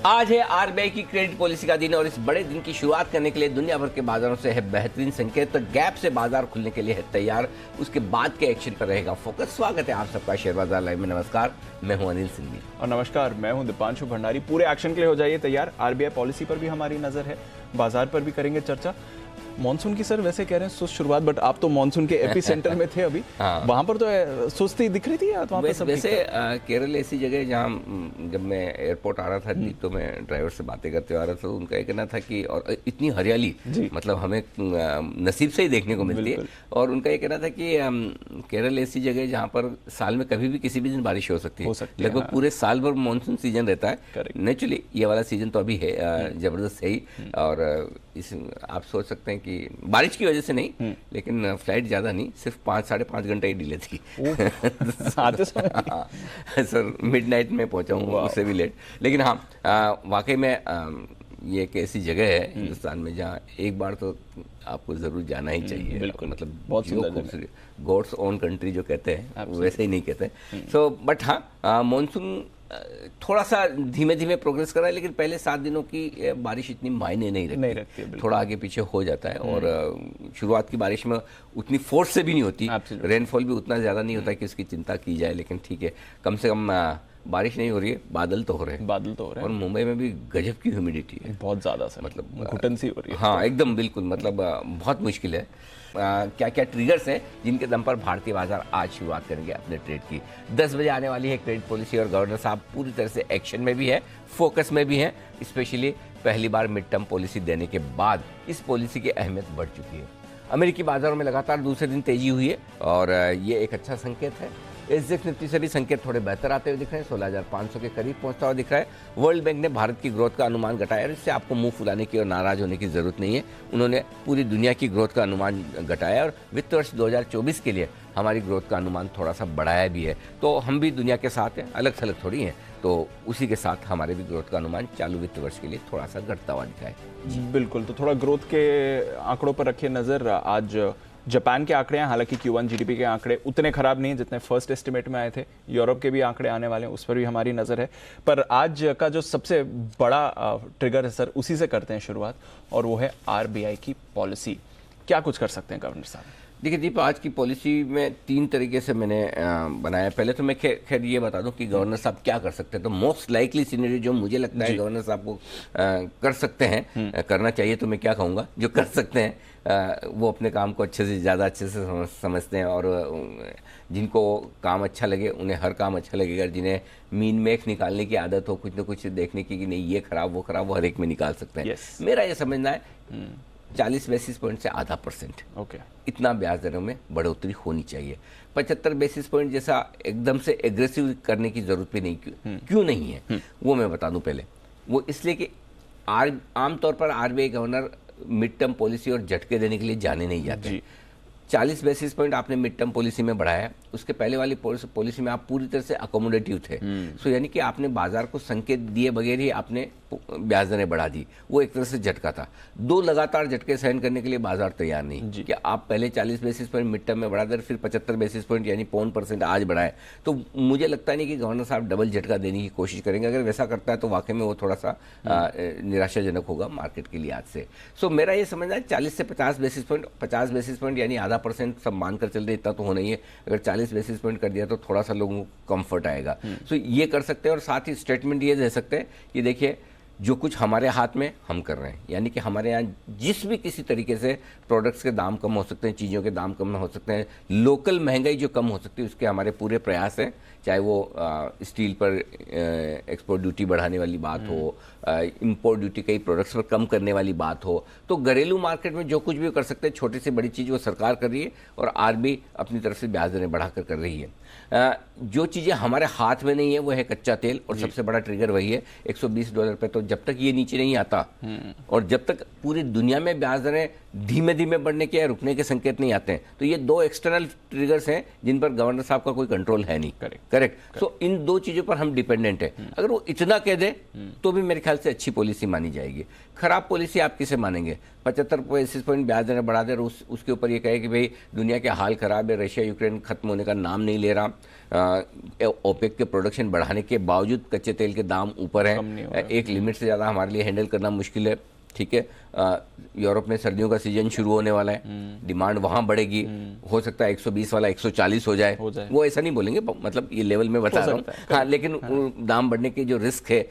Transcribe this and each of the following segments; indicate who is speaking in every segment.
Speaker 1: आज है आरबीआई की क्रेडिट पॉलिसी का दिन और इस बड़े दिन की शुरुआत करने के लिए दुनिया भर के बाजारों से है बेहतरीन संकेत। तो गैप से बाजार खुलने के लिए है तैयार, उसके बाद के एक्शन पर रहेगा फोकस। स्वागत है आप सबका शेयर बाजार लाइव में। नमस्कार, मैं हूं अनिल सिंघवी
Speaker 2: और नमस्कार, मैं हूं दीपांशु भंडारी। पूरे एक्शन के लिए हो जाइए तैयार। आरबीआई पॉलिसी पर भी हमारी नजर है, बाजार पर भी करेंगे चर्चा। मॉनसून की सर वैसे कह रहे हैं सुस्त शुरुआत, बट आप तो मॉनसून के एपी सेंटर में थे अभी। हाँ। वहां पर तो सुस्ती दिख रही थी या वहां पर सब
Speaker 1: वैसे केरल ऐसी जगह जहाँ जब मैं एयरपोर्ट आ रहा था तो मैं ड्राइवर से बातें करते आ रहा था, तो उनका कहना था कि और इतनी हरियाली मतलब हमें नसीब से ही देखने को मिलती है। और उनका ये कहना था कि केरल ऐसी जगह जहाँ पर साल में कभी भी किसी भी दिन बारिश हो सकती है। लगभग पूरे साल भर मानसून सीजन रहता है। नेचुरली ये वाला सीजन तो अभी है, जबरदस्त है ही। और इस आप सोच सकते हैं कि बारिश की वजह से नहीं, लेकिन फ्लाइट ज़्यादा नहीं, सिर्फ 5-5.5 घंटे ही डिले थी। सर मिडनाइट में पहुंचा हूँ, उससे भी लेट। लेकिन हाँ, वाकई में ये एक ऐसी जगह है हिंदुस्तान में जहाँ एक बार तो आपको ज़रूर जाना ही चाहिए।
Speaker 2: बिल्कुल,
Speaker 1: मतलब
Speaker 2: बहुत सुंदर,
Speaker 1: गॉड्स ओन कंट्री जो कहते हैं वैसे ही नहीं कहते। सो बट हाँ, मॉनसून थोड़ा सा धीमे धीमे प्रोग्रेस कर रहा है, लेकिन पहले 7 दिनों की बारिश इतनी मायने नहीं रखती, थोड़ा आगे पीछे हो जाता है। और शुरुआत की बारिश में उतनी फोर्स से भी नहीं होती, रेनफॉल भी उतना ज़्यादा नहीं होता कि उसकी चिंता की जाए। लेकिन ठीक है, कम से कम बारिश नहीं हो रही है, बादल तो हो रहे हैं। और मुंबई में भी गजब की ह्यूमिडिटी है,
Speaker 2: बहुत ज़्यादा सर, मतलब घुटन सी हो रही है।
Speaker 1: हाँ एकदम बिल्कुल, मतलब बहुत मुश्किल है। क्या क्या ट्रिगर्स हैं जिनके दम पर भारतीय बाजार आज शुरुआत करेंगे अपने ट्रेड की। 10 बजे आने वाली है क्रेडिट पॉलिसी और गवर्नर साहब पूरी तरह से एक्शन में भी है, फोकस में भी है। स्पेशली पहली बार मिड टर्म पॉलिसी देने के बाद इस पॉलिसी की अहमियत बढ़ चुकी है। अमेरिकी बाजारों में लगातार दूसरे दिन तेजी हुई है और ये एक अच्छा संकेत है। एसजेक्स निफ्टी से भी संकेत थोड़े बेहतर आते हुए दिख रहे हैं, 16,500 के करीब पहुंचता हुआ दिख रहा है। वर्ल्ड बैंक ने भारत की ग्रोथ का अनुमान घटाया और इससे आपको मुंह फुलाने की और नाराज होने की जरूरत नहीं है। उन्होंने पूरी दुनिया की ग्रोथ का अनुमान घटाया और वित्त वर्ष 2024 के लिए हमारी ग्रोथ का अनुमान थोड़ा सा बढ़ाया भी है। तो हम भी दुनिया के साथ हैं, अलग थलग थोड़ी हैं, तो उसी के साथ हमारे भी ग्रोथ का अनुमान चालू वित्त वर्ष के लिए थोड़ा सा घटता हुआ दिखा है।
Speaker 2: बिल्कुल, तो थोड़ा ग्रोथ के आंकड़ों पर रखिए नजर। आज जापान के आंकड़े हैं, हालांकि Q1 जीडीपी के आंकड़े उतने खराब नहीं हैं जितने फर्स्ट एस्टिमेट में आए थे। यूरोप के भी आंकड़े आने वाले हैं, उस पर भी हमारी नज़र है। पर आज का जो सबसे बड़ा ट्रिगर है सर, उसी से करते हैं शुरुआत, और वो है आरबीआई की पॉलिसी। क्या कुछ कर सकते हैं गवर्नर साहब?
Speaker 1: देखिए दीप, आज की पॉलिसी में 3 तरीके से मैंने बनाया। पहले तो मैं खैर ये बता दूं कि गवर्नर साहब क्या कर सकते हैं। तो मोस्ट लाइकली सिनेरियो जो मुझे लगता है गवर्नर साहब को कर सकते हैं, करना चाहिए, तो मैं क्या कहूँगा, जो कर सकते हैं वो अपने काम को अच्छे से ज़्यादा अच्छे से समझते हैं। और जिनको काम अच्छा लगे उन्हें हर काम अच्छा लगेगा। जिन्हें मीन मेख निकालने की आदत हो, कुछ ना कुछ देखने की कि नहीं ये खराब वो खराब, वो हर एक में निकाल सकते हैं। मेरा ये समझना है 40 बेसिस पॉइंट से आधा %, इतना ब्याज दरों में बढ़ोतरी होनी चाहिए। 75 बेसिस पॉइंट जैसा एकदम से एग्रेसिव करने की जरूरत भी नहीं। क्यों नहीं है वो मैं बता दूं। पहले वो इसलिए कि आमतौर पर RBI governor mid term policy और झटके देने के लिए जाने नहीं जाते। 40 बेसिस पॉइंट आपने मिड टर्म पॉलिसी में बढ़ाया, उसके पहले वाली पॉलिसी में आप पूरी तरह से अकोमोडेटिव थे। सो यानी कि आपने बाजार को संकेत दिए बगैर ही आपने ब्याज दरें बढ़ा दी। वो एक तरह से झटका था। 2 लगातार झटके सहन करने के लिए बाजार तैयार नहीं कि आप पहले 40 बेसिस पॉइंट मिड टर्म में बढ़ा दे, फिर 75 बेसिस पॉइंट यानी 0.5% आज बढ़ाए। तो मुझे लगता नहीं कि गवर्नर साहब डबल झटका देने की कोशिश करेंगे। अगर वैसा करता है तो वाकई में वो थोड़ा सा निराशाजनक होगा मार्केट के लिहाज से। सो मेरा ये समझना है 40 से 50 बेसिस पॉइंट, 50 बेसिस पॉइंट यानी आधा % सब मानकर चल रहे, इतना तो होना ही है। अगर 40 बेसिस पॉइंट कर दिया तो थोड़ा सा लोगों को कंफर्ट आएगा। सो ये कर सकते हैं। और साथ ही स्टेटमेंट ये दे सकते हैं कि देखिए जो कुछ हमारे हाथ में हम कर रहे हैं, यानी कि हमारे यहाँ जिस भी किसी तरीके से प्रोडक्ट्स के दाम कम हो सकते हैं, चीज़ों के दाम कम हो सकते हैं, लोकल महंगाई जो कम हो सकती है, उसके हमारे पूरे प्रयास हैं। चाहे वो स्टील पर एक्सपोर्ट ड्यूटी बढ़ाने वाली बात हो, इंपोर्ट ड्यूटी कई प्रोडक्ट्स पर कम करने वाली बात हो, तो घरेलू मार्केट में जो कुछ भी कर सकते हैं, छोटी से बड़ी चीज़ वो सरकार कर रही है और आरबीआई अपनी तरफ से ब्याज दरें बढ़ाकर कर रही है। जो चीज़ें हमारे हाथ में नहीं है वो है कच्चा तेल, और सबसे बड़ा ट्रिगर वही है $120 पे। तो जब तक ये नीचे नहीं आता और जब तक पूरी दुनिया में ब्याज दरें धीमे धीमे बढ़ने के या रुकने के संकेत नहीं आते हैं, तो ये 2 एक्सटर्नल ट्रिगर्स हैं जिन पर गवर्नर साहब का कोई कंट्रोल है नहीं। करेक्ट। सो इन 2 चीज़ों पर हम डिपेंडेंट है। अगर वो इतना कह दे तो भी मेरे ख्याल से अच्छी पॉलिसी मानी जाएगी। खराब पॉलिसी आप किसे मानेंगे? 75 बेसिस पॉइंट ब्याज दरें बढ़ा दे और उसके ऊपर ये कहे कि भाई दुनिया के हाल खराब है, रशिया यूक्रेन खत्म होने का नाम नहीं ले रहा, ओपेक के प्रोडक्शन बढ़ाने के बावजूद कच्चे तेल के दाम ऊपर हैं, एक लिमिट से ज़्यादा हमारे लिए हैंडल करना मुश्किल है। ठीक है, यूरोप में सर्दियों का सीजन शुरू होने वाला है, डिमांड वहाँ बढ़ेगी, हो सकता है 120 वाला 140 हो जाए। वो ऐसा नहीं बोलेंगे, मतलब ये लेवल में बता रहा हूँ। हाँ, लेकिन दाम बढ़ने की जो रिस्क है,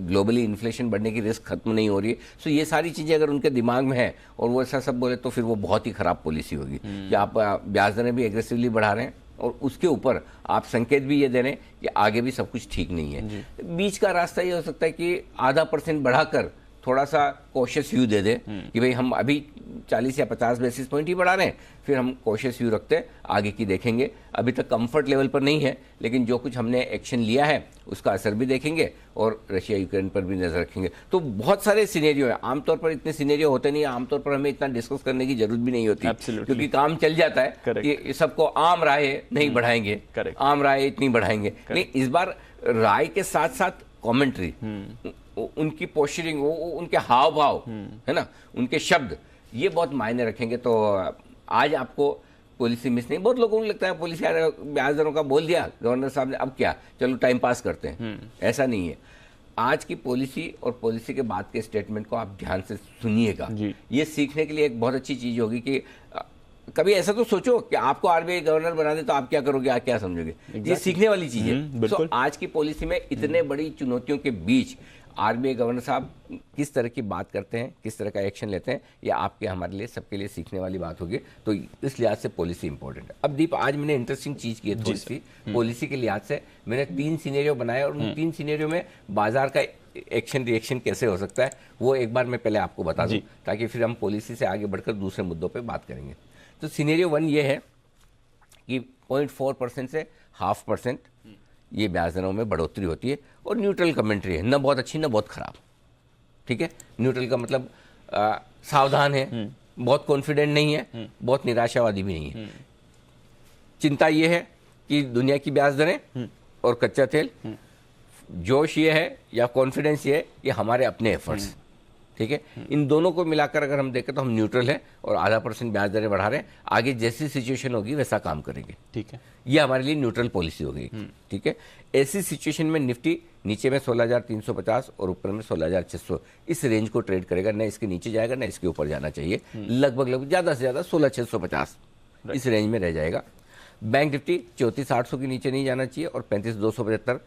Speaker 1: ग्लोबली इन्फ्लेशन बढ़ने की रिस्क खत्म नहीं हो रही है। सो ये सारी चीज़ें अगर उनके दिमाग में है और वो ऐसा सब बोले तो फिर वो बहुत ही ख़राब पॉलिसी होगी कि आप ब्याज दरें भी एग्रेसिवली बढ़ा रहे हैं और उसके ऊपर आप संकेत भी ये दे रहे हैं कि आगे भी सब कुछ ठीक नहीं है। बीच का रास्ता ये हो सकता है कि ½ % बढ़ाकर थोड़ा सा कॉशियस व्यू दे दे कि भाई हम अभी 40 या 50 बेसिस पॉइंट ही बढ़ा रहे हैं, फिर हम कॉशियस व्यू रखते हैं, आगे की देखेंगे। अभी तक कंफर्ट लेवल पर नहीं है, लेकिन जो कुछ हमने एक्शन लिया है उसका असर भी देखेंगे और रशिया यूक्रेन पर भी नजर रखेंगे। तो बहुत सारे सिनेरियो हैं, आमतौर पर इतने सिनेरियो होते नहीं है, आमतौर पर हमें इतना डिस्कस करने की जरूरत भी नहीं होती, क्योंकि काम चल जाता है कि सबको आम राय नहीं बढ़ाएंगे, आम राय इतनी बढ़ाएंगे नहीं। इस बार राय के साथ साथ कॉमेंट्री, उनकी पोस्चरिंग, उनके हाव भाव है ना, उनके शब्द, ये बहुत मायने रखेंगे। तो आज आपको पॉलिसी मिस नहीं, बहुत लोगों को लगता है पॉलिसी ब्याज दरों का बोल दिया गवर्नर साहब ने, अब क्या, चलो टाइम पास करते हैं। ऐसा नहीं है। आज की पॉलिसी और पॉलिसी के बाद के स्टेटमेंट को आप ध्यान से सुनिएगा, ये सीखने के लिए एक बहुत अच्छी चीज होगी कि कभी ऐसा तो सोचो कि आपको आरबीआई गवर्नर बना दे तो आप क्या करोगे, आप क्या समझोगे। ये सीखने वाली चीज है। तो आज की पॉलिसी में इतने बड़ी चुनौतियों के बीच आरबीआई गवर्नर साहब किस तरह की बात करते हैं, किस तरह का एक्शन लेते हैं, ये आपके हमारे लिए सबके लिए सीखने वाली बात होगी। तो इस लिहाज से पॉलिसी इंपॉर्टेंट है। अब दीप, आज मैंने इंटरेस्टिंग चीज की है थोड़ी सी पॉलिसी के लिहाज से। मैंने 3 सिनेरियो बनाए और उन 3 सिनेरियो में बाजार का एक्शन रिएक्शन कैसे हो सकता है वो एक बार मैं पहले आपको बता दूं, ताकि फिर हम पॉलिसी से आगे बढ़कर दूसरे मुद्दों पर बात करेंगे। तो सिनेरियो 1 ये है कि 0.4% से 0.5% ये ब्याज दरों में बढ़ोतरी होती है और न्यूट्रल कमेंट्री है, ना बहुत अच्छी ना बहुत खराब। ठीक है, न्यूट्रल का मतलब सावधान है, बहुत कॉन्फिडेंट नहीं है, बहुत निराशावादी भी नहीं है। चिंता ये है कि दुनिया की ब्याज दरें और कच्चा तेल, जोश ये है या कॉन्फिडेंस ये है कि हमारे अपने एफर्ट्स। ठीक है, इन दोनों को मिलाकर अगर हम देखें तो हम न्यूट्रल है और ½ % ब्याज दरें बढ़ा रहे हैं, आगे जैसी सिचुएशन होगी वैसा काम करेंगे। ठीक है, ये हमारे लिए न्यूट्रल पॉलिसी होगी। ठीक है, ऐसी सिचुएशन में निफ्टी नीचे में 16,350 और ऊपर में 16,600 इस रेंज को ट्रेड करेगा, ना इसके नीचे जाएगा ना इसके ऊपर जाना चाहिए। लगभग ज़्यादा से ज़्यादा 16,650 इस रेंज में रह जाएगा। बैंक निफ्टी 34,800 के नीचे नहीं जाना चाहिए और 35,275,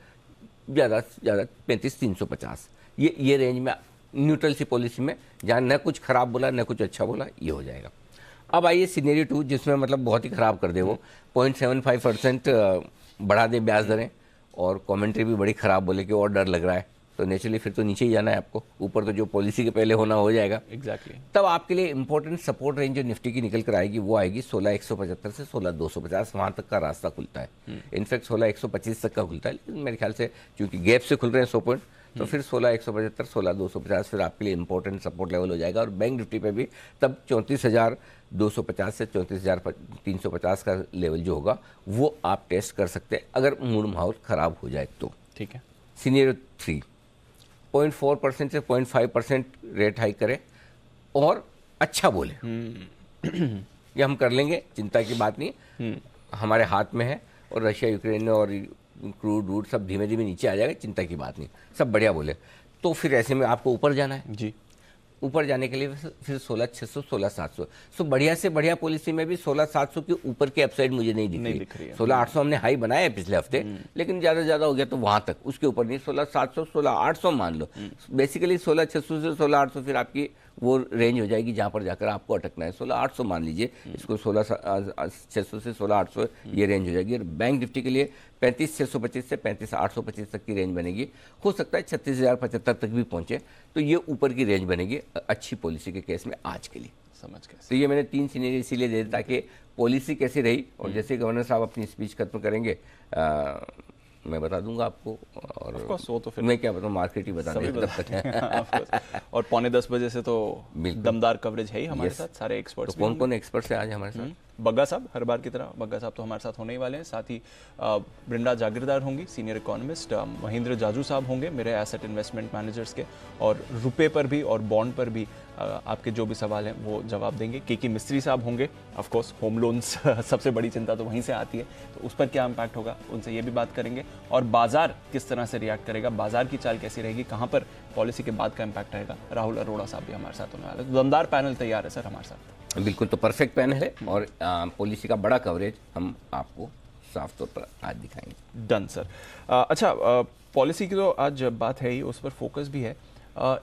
Speaker 1: ज़्यादा से ज़्यादा 35,350, ये रेंज में न्यूट्रल सी पॉलिसी में, जहाँ न कुछ खराब बोला न कुछ अच्छा बोला, ये हो जाएगा। अब आइए सिनेरियो 2, जिसमें मतलब बहुत ही खराब कर दे वो, 0.75% बढ़ा दे ब्याज दरें और कमेंट्री भी बड़ी खराब बोले कि और डर लग रहा है, तो नेचुरली फिर तो नीचे ही जाना है आपको, ऊपर तो जो पॉलिसी के पहले होना हो जाएगा। एग्जैक्टली। तब आपके लिए इंपॉर्टेंट सपोर्ट रेंज जो निफ्टी की निकल कर आएगी वो आएगी 16,175 से 16,250, वहाँ तक का रास्ता खुलता है। इनफैक्ट 16,125 तक का खुलता है, लेकिन मेरे ख्याल से क्योंकि गैप से खुल रहे हैं 100 पॉइंट, तो फिर 16,175, 16,250 फिर आपके लिए इंपॉर्टेंट सपोर्ट लेवल हो जाएगा। और बैंक निफ्टी पे भी तब 34,250 से 34,350 का लेवल जो होगा वो आप टेस्ट कर सकते हैं अगर मूड माहौल खराब हो जाए तो। ठीक है, सिनेरियो 3, 0.4% से 0.5% रेट हाइक करें और अच्छा बोले, ये हम कर लेंगे, चिंता की बात नहीं, हमारे हाथ में है। और रशिया यूक्रेन और क्रूड वूड सब धीमे धीमे नीचे आ जाएगा, चिंता की बात नहीं, सब बढ़िया बोले। तो फिर ऐसे में आपको ऊपर जाना है जी। ऊपर जाने के लिए फिर 16,600, 16,700, सो बढ़िया से बढ़िया पॉलिसी में भी 16,700 के ऊपर के अपसाइड मुझे नहीं दिख रही है। 16,800 हमने हाई बनाया है पिछले हफ्ते, लेकिन ज़्यादा ज़्यादा हो गया तो वहाँ तक, उसके ऊपर नहीं। 16,700, 16,800 मान लो, बेसिकली 16,600 से 16,800 फिर आपकी वो रेंज हो जाएगी जहाँ पर जाकर आपको अटकना है। 16,800 मान लीजिए इसको, 16,600 से 16,800 ये रेंज हो जाएगी। और बैंक निफ्टी के लिए 35,625 से 35,825 तक की रेंज बनेगी। हो सकता है 36,075 तक भी पहुंचे, तो ये ऊपर की रेंज बनेगी अच्छी पॉलिसी के केस में आज के लिए। समझ गए। तो ये मैंने 3 सिनेरियो इसीलिए दे दिया ताकि पॉलिसी कैसी रही, और जैसे गवर्नर साहब अपनी स्पीच खत्म करेंगे मैं बता दूंगा आपको। और वो तो फिर मैं क्या बताऊँ, मार्केट ही बता देगा तब तक।
Speaker 2: और 9:45 बजे से तो दमदार कवरेज है ही हमारे साथ, सारे एक्सपर्ट्स।
Speaker 1: कौन कौन एक्सपर्ट्स हैं आज हमारे साथ?
Speaker 2: बग्गा साहब, हर बार की तरह बग्गा साहब तो हमारे साथ होने ही वाले हैं। साथ ही ब्रिंडा जागीरदार होंगी, सीनियर इकोनॉमिस्ट। महेंद्र जाजू साहब होंगे मेरे एसेट इन्वेस्टमेंट मैनेजर्स के, और रुपए पर भी और बॉन्ड पर भी आपके जो भी सवाल हैं वो जवाब देंगे। के मिस्त्री साहब होंगे, ऑफ कोर्स होम लोन्स सबसे बड़ी चिंता तो वहीं से आती है, तो उस पर क्या इम्पैक्ट होगा, उनसे ये भी बात करेंगे। और बाजार किस तरह से रिएक्ट करेगा, बाजार की चाल कैसी रहेगी, कहाँ पर पॉलिसी के बाद का इम्पैक्ट रहेगा, राहुल अरोड़ा साहब भी हमारे साथ होने वाले हैं। तो दमदार पैनल तैयार है सर हमारे साथ।
Speaker 1: बिल्कुल, तो परफेक्ट पैनल है और पॉलिसी का बड़ा कवरेज हम आपको साफ तौर पर आज दिखाएंगे।
Speaker 2: Done sir. अच्छा, पॉलिसी की तो आज बात है ही, उस पर फोकस भी है।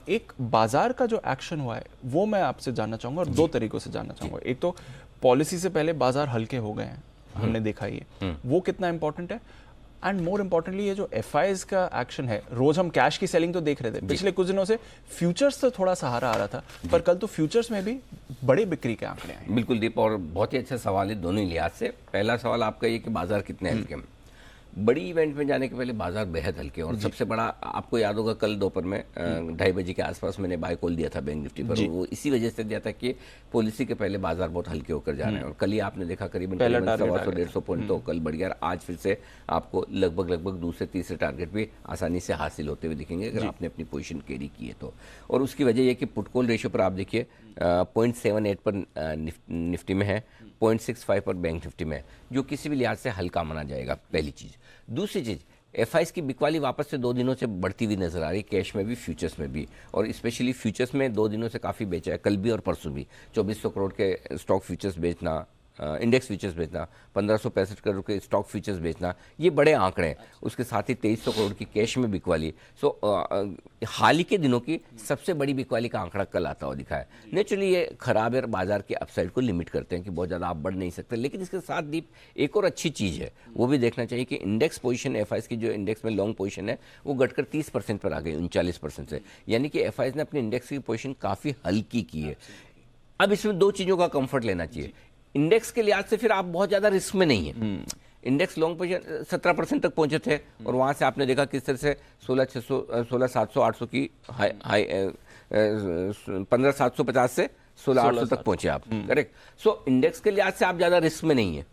Speaker 2: एक बाजार का जो एक्शन हुआ है वो मैं आपसे जानना चाहूंगा, और दो तरीकों से जानना चाहूंगा। एक तो पॉलिसी से पहले बाजार हल्के हो गए हैं, हमने देखा ही है, वो कितना इंपॉर्टेंट है। एंड मोर इंपॉर्टेंटली ये जो एफआईज का एक्शन है, रोज हम कैश की सेलिंग तो देख रहे थे, पिछले कुछ दिनों से फ्यूचर्स तो थोड़ा सहारा आ रहा था, पर कल तो फ्यूचर्स में भी बड़े बिक्री के आंकड़े आए।
Speaker 1: बिल्कुल दीप, और बहुत ही अच्छा सवाल है दोनों ही लिहाज से। पहला सवाल आपका ये कि बाजार कितने हल्के हैं। बड़ी इवेंट में जाने के पहले बाजार बेहद हल्के, और सबसे बड़ा आपको याद होगा कल दोपहर में 2:30 बजे के आसपास मैंने बाय कॉल दिया था बैंक निफ्टी पर, वो इसी वजह से दिया था कि पॉलिसी के पहले बाजार बहुत हल्के होकर जा रहे हैं। और कल ही आपने देखा करीबन 100-150 पॉइंट तो कल बढ़ गया। आज फिर से आपको लगभग दूसरे तीसरे टारगेट भी आसानी से हासिल होते हुए दिखेंगे अगर आपने अपनी पोजीशन कैरी की है तो। और उसकी वजह यह कि पुट कॉल रेशियो पर आप देखिए 0.78 पर निफ्टी में है, 0.65 पर बैंक निफ्टी में है, जो किसी भी लिहाज से हल्का माना जाएगा, पहली चीज़। दूसरी चीज़, एफआईज की बिकवाली वापस से 2 दिनों से बढ़ती हुई नजर आ रही, कैश में भी फ्यूचर्स में भी, और स्पेशली फ्यूचर्स में 2 दिनों से काफ़ी बेचा है, कल भी और परसों भी। 2400 करोड़ के स्टॉक फ्यूचर्स बेचना, इंडेक्स फ्यूचर्स बेचना, 1565 करोड़ के स्टॉक फ्यूचर्स बेचना, ये बड़े आंकड़े हैं। उसके साथ ही 2300 करोड़ की कैश में बिकवाली। सो हाल ही के दिनों की सबसे बड़ी बिकवाली का आंकड़ा कल आता हुआ दिखा है। नेचुरली ये खराब है, बाजार के अपसाइड को लिमिट करते हैं कि बहुत ज़्यादा आप बढ़ नहीं सकते। लेकिन इसके साथ दीप एक और अच्छी चीज़ है, वो भी देखना चाहिए कि इंडेक्स पोजीशन एफआईज की, जो इंडेक्स में लॉन्ग पोजीशन है, वो घटकर 30% पर आ गई 39% से। यानी कि एफआईज ने अपने इंडेक्स की पोजीशन काफ़ी हल्की की है। अब इसमें 2 चीज़ों का कंफर्ट लेना चाहिए। इंडेक्स के लिहाज से फिर आप बहुत ज़्यादा रिस्क में नहीं है। इंडेक्स लॉन्ग पोजीशन 17% तक पहुंचे थे, और वहां से आपने देखा किस तरह से 16,700 800 की हाई 15,750 से 16,800 तक पहुंचे आप, करेक्ट। सो इंडेक्स के लिहाज से आप ज़्यादा रिस्क में नहीं है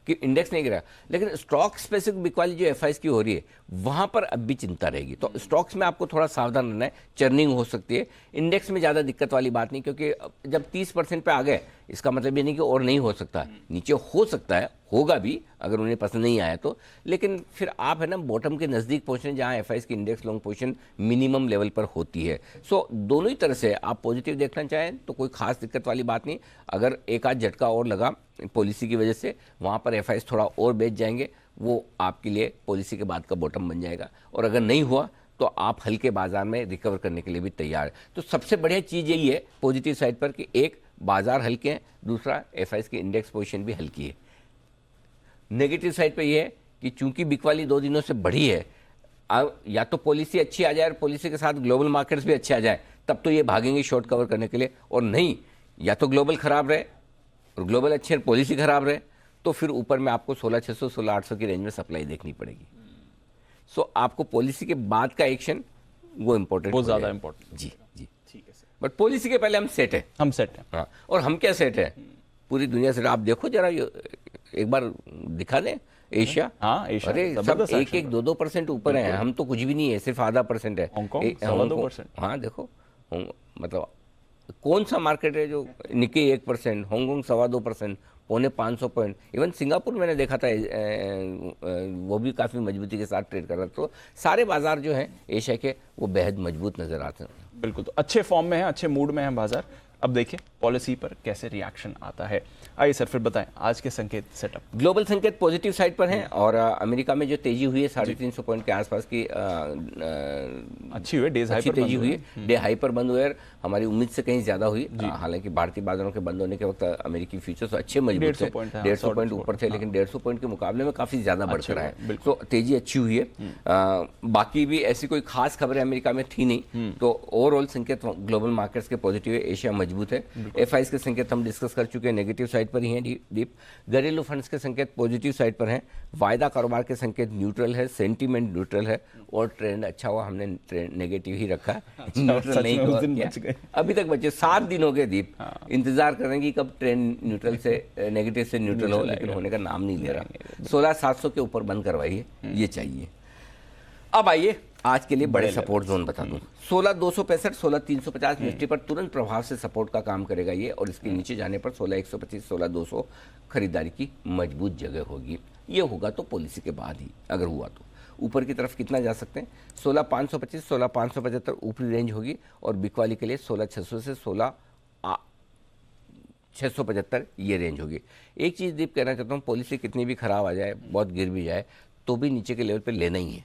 Speaker 1: कि इंडेक्स नहीं गिरा। लेकिन स्टॉक स्पेसिफिक बिकवाली जो एफआईज की हो रही है, वहां पर अब भी चिंता रहेगी। तो स्टॉक्स में आपको थोड़ा सावधान रहना है, चर्निंग हो सकती है। इंडेक्स में ज़्यादा दिक्कत वाली बात नहीं, क्योंकि जब 30% पे आ गए, इसका मतलब ये नहीं कि और नहीं हो सकता, नीचे हो सकता है, होगा भी अगर उन्हें पसंद नहीं आया तो। लेकिन फिर आप है ना बॉटम के नज़दीक पहुँच रहे हैं, जहाँ एफआईज की index long position minimum level पर होती है। सो दोनों ही तरह से आप पॉजिटिव देखना चाहें तो कोई खास दिक्कत वाली बात नहीं। अगर एक आध झटका और लगा पॉलिसी की वजह से, वहाँ पर एफआईज थोड़ा और बेच जाएंगे, वो आपके लिए पॉलिसी के बाद का बॉटम बन जाएगा। और अगर नहीं हुआ तो आप हल्के बाजार में रिकवर करने के लिए भी तैयार है। तो सबसे बढ़िया चीज़ यही है पॉजिटिव साइड पर कि एक, बाजार हल्के हैं, दूसरा एफआईज की इंडेक्स पोजीशन भी हल्की है। नेगेटिव साइड पे ये है कि चूंकि बिकवाली 2 दिनों से बढ़ी है, अब या तो पॉलिसी अच्छी आ जाए और पॉलिसी के साथ ग्लोबल मार्केट्स भी अच्छे आ जाए, तब तो ये भागेंगे शॉर्ट कवर करने के लिए। और नहीं, या तो ग्लोबल खराब रहे और ग्लोबल अच्छे और पॉलिसी खराब रहे, तो फिर ऊपर में आपको 16,600 16,800 की रेंज में सप्लाई देखनी पड़ेगी। सो आपको पॉलिसी के बाद का एक्शन वो इंपॉर्टेंट,
Speaker 2: वो ज्यादा इंपॉर्टेंट।
Speaker 1: जी जी,
Speaker 2: ठीक है सर।
Speaker 1: बट पॉलिसी के पहले हम सेट है,
Speaker 2: हम सेट हैं।
Speaker 1: हाँ। और हम क्या सेट है, पूरी दुनिया से आप देखो जरा, एक बार दिखा दें एशिया।
Speaker 2: हाँ, एशिया
Speaker 1: अरे सब 1-2% ऊपर है, हम तो कुछ भी नहीं है, सिर्फ आधा % है।
Speaker 2: हांगकांग 2%।
Speaker 1: हाँ देखो, मतलब कौन सा मार्केट है जो Nikki 1%, Hong Kong 2.25%, 450 point. Even Singapore मैंने देखा था, वो भी काफ़ी मजबूती के साथ ट्रेड कर रहा था। तो सारे बाजार जो हैं एशिया के, वो बेहद मजबूत नजर आते हैं।
Speaker 2: बिल्कुल, तो अच्छे फॉर्म में है, अच्छे मूड में है बाजार। अब देखिए पॉलिसी पर कैसे रिएक्शन आता है। आइए सर, फिर बताएं आज के संकेत सेटअप।
Speaker 1: ग्लोबल संकेत पॉजिटिव साइड पर हैं, और अमेरिका में जो तेजी हुई है 350 पॉइंट के आसपास की,
Speaker 2: अच्छी हुई, डेज हाई पर
Speaker 1: तेजी हुई है, डे हाई पर बंद हुए, हमारी उम्मीद से कहीं ज्यादा हुई। हालांकि भारतीय बाजारों के बंद होने के वक्त अमेरिकी फ्यूचर्स अच्छे मजबूत थे, 150 पॉइंट ऊपर थे, लेकिन 150 पॉइंट के मुकाबले में काफी ज्यादा बढ़कर आए। तो तेजी अच्छी हुई है। बाकी भी ऐसी कोई खास खबरें अमेरिका में थी नहीं, तो ओवरऑल संकेत ग्लोबल मार्केट्स के पॉजिटिव है। एशिया मजबूत है। एफआईज के संकेत हम डिस्कस कर चुके हैं, नेगेटिव साइड पर ही हैं दीप। घरेलू फंड्स के संकेत पॉजिटिव साइड पर हैं। वायदा कारोबार के संकेत न्यूट्रल है, सेंटीमेंट न्यूट्रल है और ट्रेंड अच्छा हुआ हमने ट्रेंड नेगेटिव ही रखा है, न्यूट्रल नहीं किया। अभी तक बच्चे 7 दिन हो गए दीप, इंतजार कर रहे हैं कि कब ट्रेंड न्यूट्रल से नेगेटिव से न्यूट्रल हो, लेकिन होने का नाम नहीं ले रहा। 16,700 के ऊपर बंद करवाइए, ये चाहिए। अब आइए आज के लिए बड़े सपोर्ट जोन बता दूं। 16,265, 16,350 निफ्टी पर तुरंत प्रभाव से सपोर्ट का काम करेगा ये, और इसके नीचे जाने पर 16,125, 16,200 खरीदारी की मजबूत जगह होगी। ये होगा तो पॉलिसी के बाद ही, अगर हुआ तो ऊपर की तरफ कितना जा सकते हैं, 16,525, 16,575 ऊपरी रेंज होगी, और बिकवाली के लिए 16,600 से 16,675 ये रेंज होगी। एक चीज़ दीप कहना चाहता हूँ, पॉलिसी कितनी भी खराब आ जाए, बहुत गिर भी जाए, तो भी नीचे के लेवल पे लेना ही है।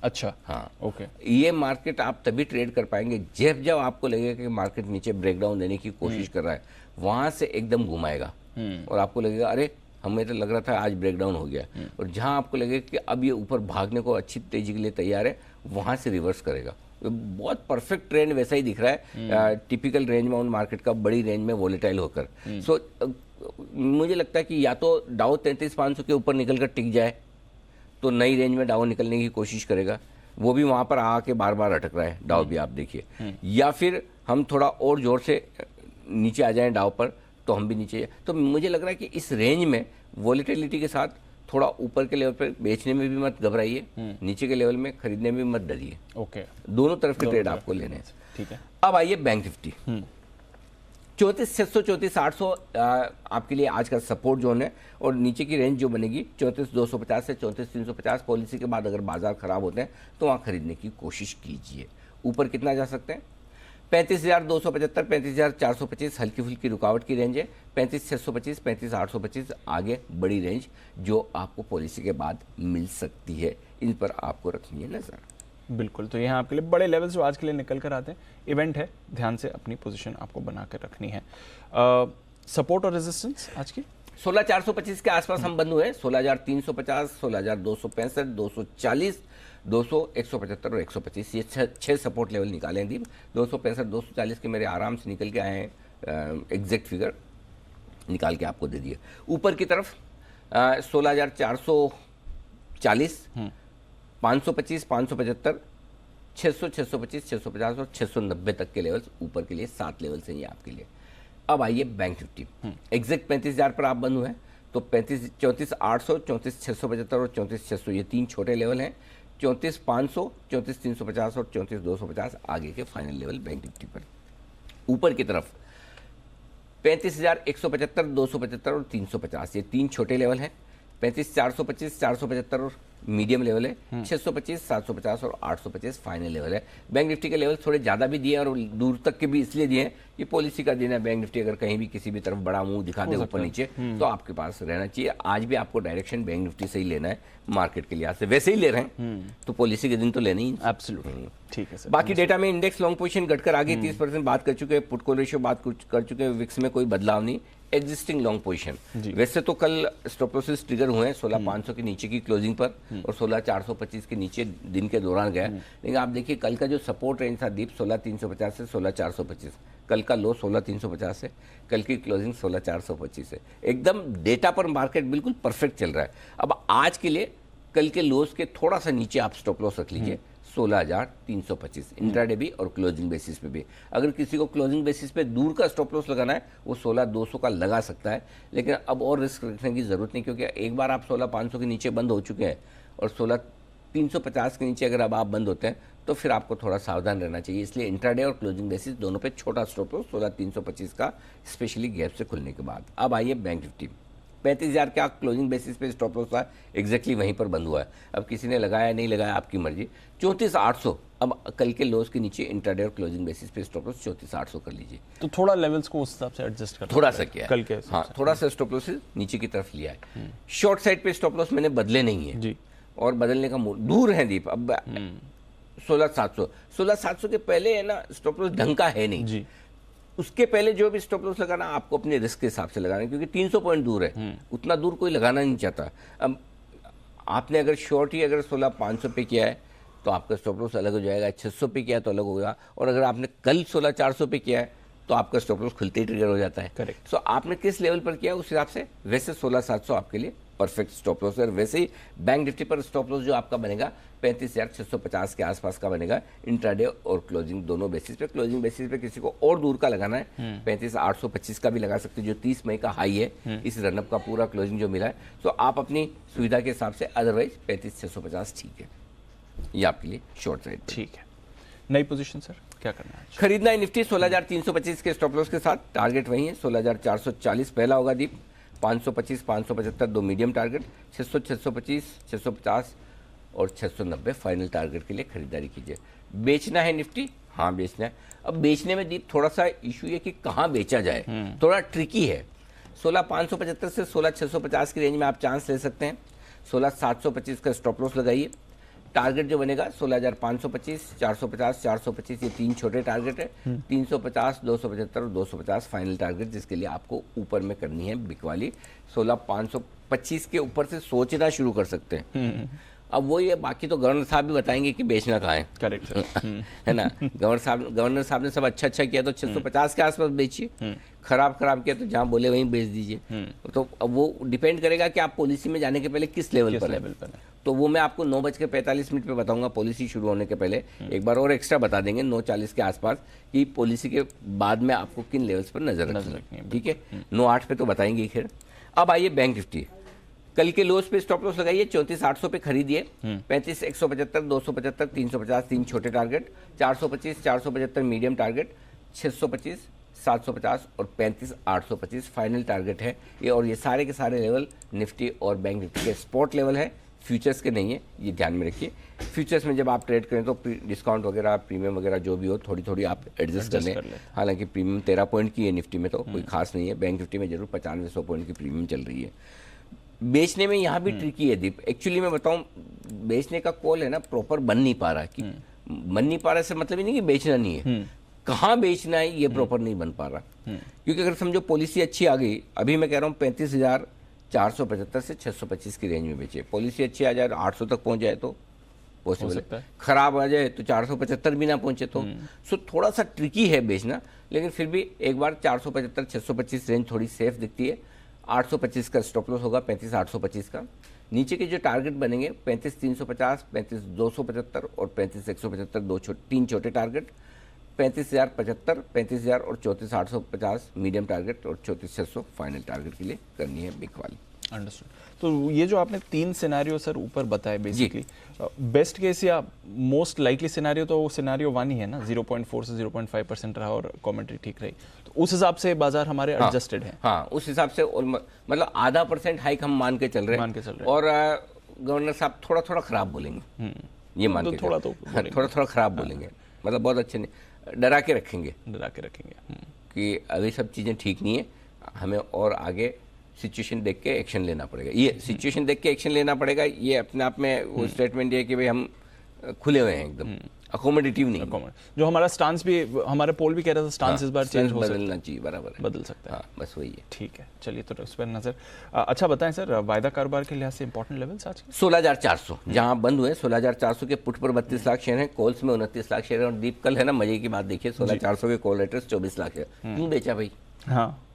Speaker 2: अच्छा,
Speaker 1: हाँ,
Speaker 2: ओके।
Speaker 1: ये मार्केट आप तभी ट्रेड कर पाएंगे जब जब आपको लगेगा कि मार्केट नीचे ब्रेकडाउन देने की कोशिश कर रहा है, वहां से एकदम घुमाएगा और आपको लगेगा अरे हमें तो लग रहा था आज ब्रेकडाउन हो गया, और जहां आपको लगेगा कि अब ये ऊपर भागने को अच्छी तेजी के लिए तैयार है, वहां से रिवर्स करेगा। बहुत परफेक्ट ट्रेंड वैसा ही दिख रहा है, टिपिकल रेंज माउंट मार्केट का बड़ी रेंज में वोलेटाइल होकर। सो मुझे लगता है कि या तो डाउ 33,500 के ऊपर निकल कर टिक जाए तो नई रेंज में डाउ निकलने की कोशिश करेगा, वो भी वहां पर आके बार बार अटक रहा है डाउ भी, आप देखिए। या फिर हम थोड़ा और जोर से नीचे आ जाएं डाउ पर, तो हम भी नीचे जाए। तो मुझे लग रहा है कि इस रेंज में वॉलेटिलिटी के साथ थोड़ा ऊपर के लेवल पर बेचने में भी मत घबराइए, नीचे के लेवल में खरीदने में भी मत डरिए।
Speaker 2: ओके,
Speaker 1: दोनों तरफ के ट्रेड आपको लेने हैं।
Speaker 2: ठीक है।
Speaker 1: अब आइए बैंक निफ्टी, 34,600, 34,800 आपके लिए आज का सपोर्ट जोन है, और नीचे की रेंज जो बनेगी 34,250 से 34,350। पॉलिसी के बाद अगर बाजार खराब होते हैं तो वहाँ खरीदने की कोशिश कीजिए। ऊपर कितना जा सकते हैं, 35,275, 35,425 हल्की फुल्की रुकावट की रेंज है, 35,625, 35,825 आगे बड़ी रेंज जो आपको पॉलिसी के बाद मिल सकती है, इन पर आपको रखनी है नजर।
Speaker 2: बिल्कुल, तो यहाँ आपके लिए बड़े लेवल्स जो आज के लिए निकल कर आते हैं, इवेंट है, ध्यान से अपनी पोजीशन आपको बना कर रखनी है। सपोर्ट और रेजिस्टेंस आज की
Speaker 1: 16,425 के आसपास हम बंद हुए, 16,350, 16,265, 240, 200, 175 और 125, ये 6 सपोर्ट लेवल निकाले हैं दीप। 265, 240 के मेरे आराम से निकल के आए हैं, एग्जैक्ट फिगर निकाल के आपको दे दिए। ऊपर की तरफ 16,440, 525, 575, 600, 625, 650 और 690 तक के लेवल्स ऊपर के लिए 7 लेवल्स हैं ये आपके लिए। अब आइए बैंक निफ्टी, एग्जैक्ट 35,000 पर आप बंद हुए हैं, तो 34,800, 34,675 और 34,600 ये 3 छोटे लेवल हैं। 34,500, 34,350 और 34,250 आगे के फाइनल लेवल बैंक निफ्टी पर। ऊपर की तरफ 35,175, 275 और 350 ये 3 छोटे लेवल हैं। 35,425, 475 और मीडियम लेवल है, 625, 750 और 825 फाइनल लेवल है। बैंक निफ्टी के लेवल थोड़े ज़्यादा भी दिए और दूर तक के भी इसलिए दिए हैं कि पॉलिसी का दिन है। बैंक निफ्टी अगर कहीं भी किसी भी तरफ बड़ा मुंह दिखा दे ऊपर नीचे, तो आपके पास रहना चाहिए। आज भी आपको डायरेक्शन बैंक निफ्टी से ही लेना है, मार्केट के लिहाज से वैसे ही ले रहे हैं, तो पॉलिसी के दिन तो लेना ही।
Speaker 2: एब्सोल्युटली, ठीक है सर।
Speaker 1: बाकी डेटा में इंडेक्स लॉन्ग पोजीशन घटकर आगे 30% बात कर चुके हैं, पुट कॉल रेशियो बात कर चुके हैं, विक्स में कोई बदलाव नहीं, एग्जिस्टिंग लॉन्ग पोजीशन। वैसे तो कल स्टॉप लॉसेस ट्रिगर हुए हैं 16,500 के नीचे की क्लोजिंग पर और 16,425 के नीचे दिन के दौरान गया, लेकिन आप देखिए कल का जो सपोर्ट रेंज था दीप 16,350 से 16,425, कल का लो 16,350 है, कल की क्लोजिंग 16,425 है। एकदम डेटा पर मार्केट बिल्कुल परफेक्ट चल रहा है। अब आज के लिए कल के लोस के थोड़ा सा नीचे आप स्टॉप लॉस रख लीजिए 16,325 इंट्राडे भी और क्लोजिंग बेसिस पे भी। अगर किसी को क्लोजिंग बेसिस पे दूर का स्टॉप लॉस लगाना है वो 16,200 का लगा सकता है, लेकिन अब और रिस्क रखने की जरूरत नहीं, क्योंकि एक बार आप 16,500 के नीचे बंद हो चुके हैं और 16,350 के नीचे अगर अब आप बंद होते हैं तो फिर आपको थोड़ा सावधान रहना चाहिए। इसलिए इंट्राडे और क्लोजिंग बेसिस दोनों पे छोटा स्टॉप लॉस 16,325 का, स्पेशली गैप से खुलने के बाद। अब आइए बैंक निफ्टी, 35,000 का क्लोजिंग बेसिस पे स्टॉप लॉस था, एग्जैक्टली वहीं पर बंद हुआ है। अब किसी ने लगाया नहीं लगाया आपकी मर्जी। 34,800 अब कल के लोस के नीचे इंट्राडे और क्लोजिंग बेसिस पे स्टॉप लॉस 34,800 कर लीजिए।
Speaker 2: तो थोड़ा लेवल्स को उस हिसाब से एडजस्ट कर
Speaker 1: थोड़ा सा किया है
Speaker 2: कल के,
Speaker 1: हाँ थोड़ा सा स्टॉप लॉस नीचे की तरफ लिया है। शॉर्ट साइड पे स्टॉप लॉस मैंने बदले नहीं है
Speaker 2: जी,
Speaker 1: और बदलने का दूर है दीप। अब 16,700 के पहले है ना स्टॉप लॉस ढंग का है नहीं
Speaker 2: जी।
Speaker 1: उसके पहले जो भी स्टॉप लॉस लगाना आपको अपने रिस्क के हिसाब से लगाना है, क्योंकि 300 पॉइंट दूर है, उतना दूर कोई लगाना नहीं चाहता। अब आपने अगर शॉर्ट ही अगर 16,500 पे किया है तो आपका स्टॉप लॉस अलग हो जाएगा, 600 पे किया है तो अलग होगा, और अगर आपने कल 16,400 पे किया है तो आपका स्टॉप लॉस खुलते ही ट्रिगर हो जाता है।
Speaker 2: करेक्ट।
Speaker 1: सो आपने किस लेवल पर किया उस हिसाब से वैसे 16,700 आपके लिए परफेक्ट स्टॉप लॉस है। और वैसे ही बैंक निफ्टी पर स्टॉप लॉस जो आपका बनेगा 35,650 के आसपास का बनेगा इंट्राडे और क्लोजिंग दोनों बेसिस पे। क्लोजिंग बेसिस पे किसी को और दूर का लगाना है 35,825 का भी लगा सकते हैं जो 30 मई का हाई है इस रनअप का पूरा क्लोजिंग जो मिला है। तो आप अपनी सुविधा के हिसाब से, अदरवाइज 35,650 ठीक है, ये आपके लिए शॉर्ट साइड।
Speaker 2: ठीक है, नई पोजीशन सर क्या करना है?
Speaker 1: खरीदना है निफ्टी 16,325 के स्टॉप लॉस के साथ, टारगेट वही है 16,440 पहला होगा दीप, 525 575 दो मीडियम टारगेट, 600 625 650 और 690 फाइनल टारगेट के लिए खरीदारी कीजिए। बेचना है निफ्टी, हाँ बेचना है। अब बेचने में दीप थोड़ा सा इशू है कि कहाँ बेचा जाए, थोड़ा ट्रिकी है। 16,575 से 16,650 की रेंज में आप चांस ले सकते हैं। 16,725 का स्टॉप लॉस लगाइए। टारगेट जो बनेगा 16,525 450 425 ये तीन छोटे टारगेट है। 350 275 और 250 फाइनल टारगेट जिसके लिए आपको ऊपर में करनी है बिकवाली। 16,525 के ऊपर से सोचना शुरू कर सकते हैं। अब वो ये बाकी तो गवर्नर साहब भी बताएंगे कि बेचना कहाँ है।
Speaker 2: Correct sir.
Speaker 1: है ना, गवर्नर साहब ने सब अच्छा किया तो 650 के आसपास बेचिए, खराब किया तो जहाँ बोले वहीं बेच दीजिए। तो अब वो डिपेंड करेगा कि आप पॉलिसी में जाने के पहले किस लेवल पर है। तो वो मैं आपको 9:45 पे बताऊंगा पॉलिसी शुरू होने के पहले। एक बार और एक्स्ट्रा बता देंगे 9:40 के आसपास कि पॉलिसी के बाद में आपको किन लेवल्स पर नजर रखनी है। ठीक है, 9:08 पे तो बताएंगे खैर। अब आइए बैंक निफ्टी, कल के लोस पे स्टॉप लॉस लगाइए 34,800 पे खरीदिए। 35,175 275 350 तीन छोटे टारगेट, 425 475 मीडियम टारगेट, 625 750 और 35,825 फाइनल टारगेट है ये। और ये सारे के सारे लेवल निफ्टी और बैंक निफ्टी के स्पॉट लेवल है, फ्यूचर्स के नहीं है, ये ध्यान में रखिए। फ्यूचर्स में जब आप ट्रेड करें तो डिस्काउंट वगैरह प्रीमियम वगैरह जो भी हो थोड़ी आप एडजस्ट कर लें। हालांकि प्रीमियम 13 पॉइंट की है निफ्टी में, तो कोई खास नहीं है। बैंक निफ्टी में जरूर 95-100 पॉइंट की प्रीमियम चल रही है। बेचने में यहाँ भी ट्रिकी है दीप। एक्चुअली मैं बताऊँ, बेचने का कॉल है ना प्रॉपर बन नहीं पा रहा। कि बन नहीं पा रहा से मतलब ही नहीं कि बेचना नहीं है, कहाँ बेचना है ये प्रॉपर नहीं बन पा रहा। क्योंकि अगर समझो पॉलिसी अच्छी आ गई, अभी मैं कह रहा हूँ 35,475 से 625 की रेंज में बेचे। पॉलिसी अच्छी आ जाए 800 तक पहुंच जाए तो पॉसिबल है, खराब आ जाए तो 475 भी ना पहुंचे तो। सो थोड़ा सा ट्रिकी है बेचना, लेकिन फिर भी एक बार 475 625 रेंज थोड़ी सेफ दिखती है। 825 का स्टॉप लॉस होगा, 35,825 का। नीचे के जो टारगेट बनेंगे 35,350 35,275 और 35,175 तीन छोटे टारगेट, 35,075 35,000 और 34,850 मीडियम टारगेट और 34,600 फाइनल टारगेट के लिए करनी है बिग वाली।
Speaker 2: अंडरस्टूड। तो ये जो आपने तीन सिनेरियो सर ऊपर बताए बेसिकली, बेस्ट केस या मोस्ट लाइकली सिनेरियो तो सिनेरियो 1 ही है ना, 0.4 से 0.5% रहा और कमेंट्री ठीक रही, तो उस हिसाब से बाजार हमारे एडजस्टेड है।
Speaker 1: हाँ, उस हिसाब से मतलब आधा % हाइक हम मान के चल रहे हैं। और गवर्नर साहब थोड़ा खराब बोलेंगे, ये मान के थोड़ा खराब बोलेंगे, मतलब बहुत अच्छे नहीं, डरा के रखेंगे कि अभी सब चीज़ें ठीक नहीं है, हमें और आगे सिचुएशन देख के एक्शन लेना पड़ेगा। ये सिचुएशन देख के एक्शन लेना पड़ेगा, ये अपने आप में वो स्टेटमेंट है कि भाई हम खुले हुए हैं, एकदम अकोमोडेटिव नहीं।
Speaker 2: जो हमारा स्टांस भी, हमारा पोल भी कह रहा था स्टांस इस बार चेंज
Speaker 1: बदलना चाहिए, बराबर है,
Speaker 2: बदल सकता है।
Speaker 1: हाँ, बस वही है।
Speaker 2: ठीक है, चलिए तो उस पर नजर। अच्छा बताएं सर, वायदा कारोबार के लिहाज से इंपॉर्टेंट लेवल्स आज
Speaker 1: 16,400 जहां बंद हुए, 16,400 के पुट पर 32 लाख शेयर हैं, कॉल्स में 29 लाख शेयर हैं। और दीप कल है ना मजे की बात देखिए, 16,400 के कॉल लेटर्स 24 लाख है। क्यों बेचा भाई?
Speaker 2: हाँ,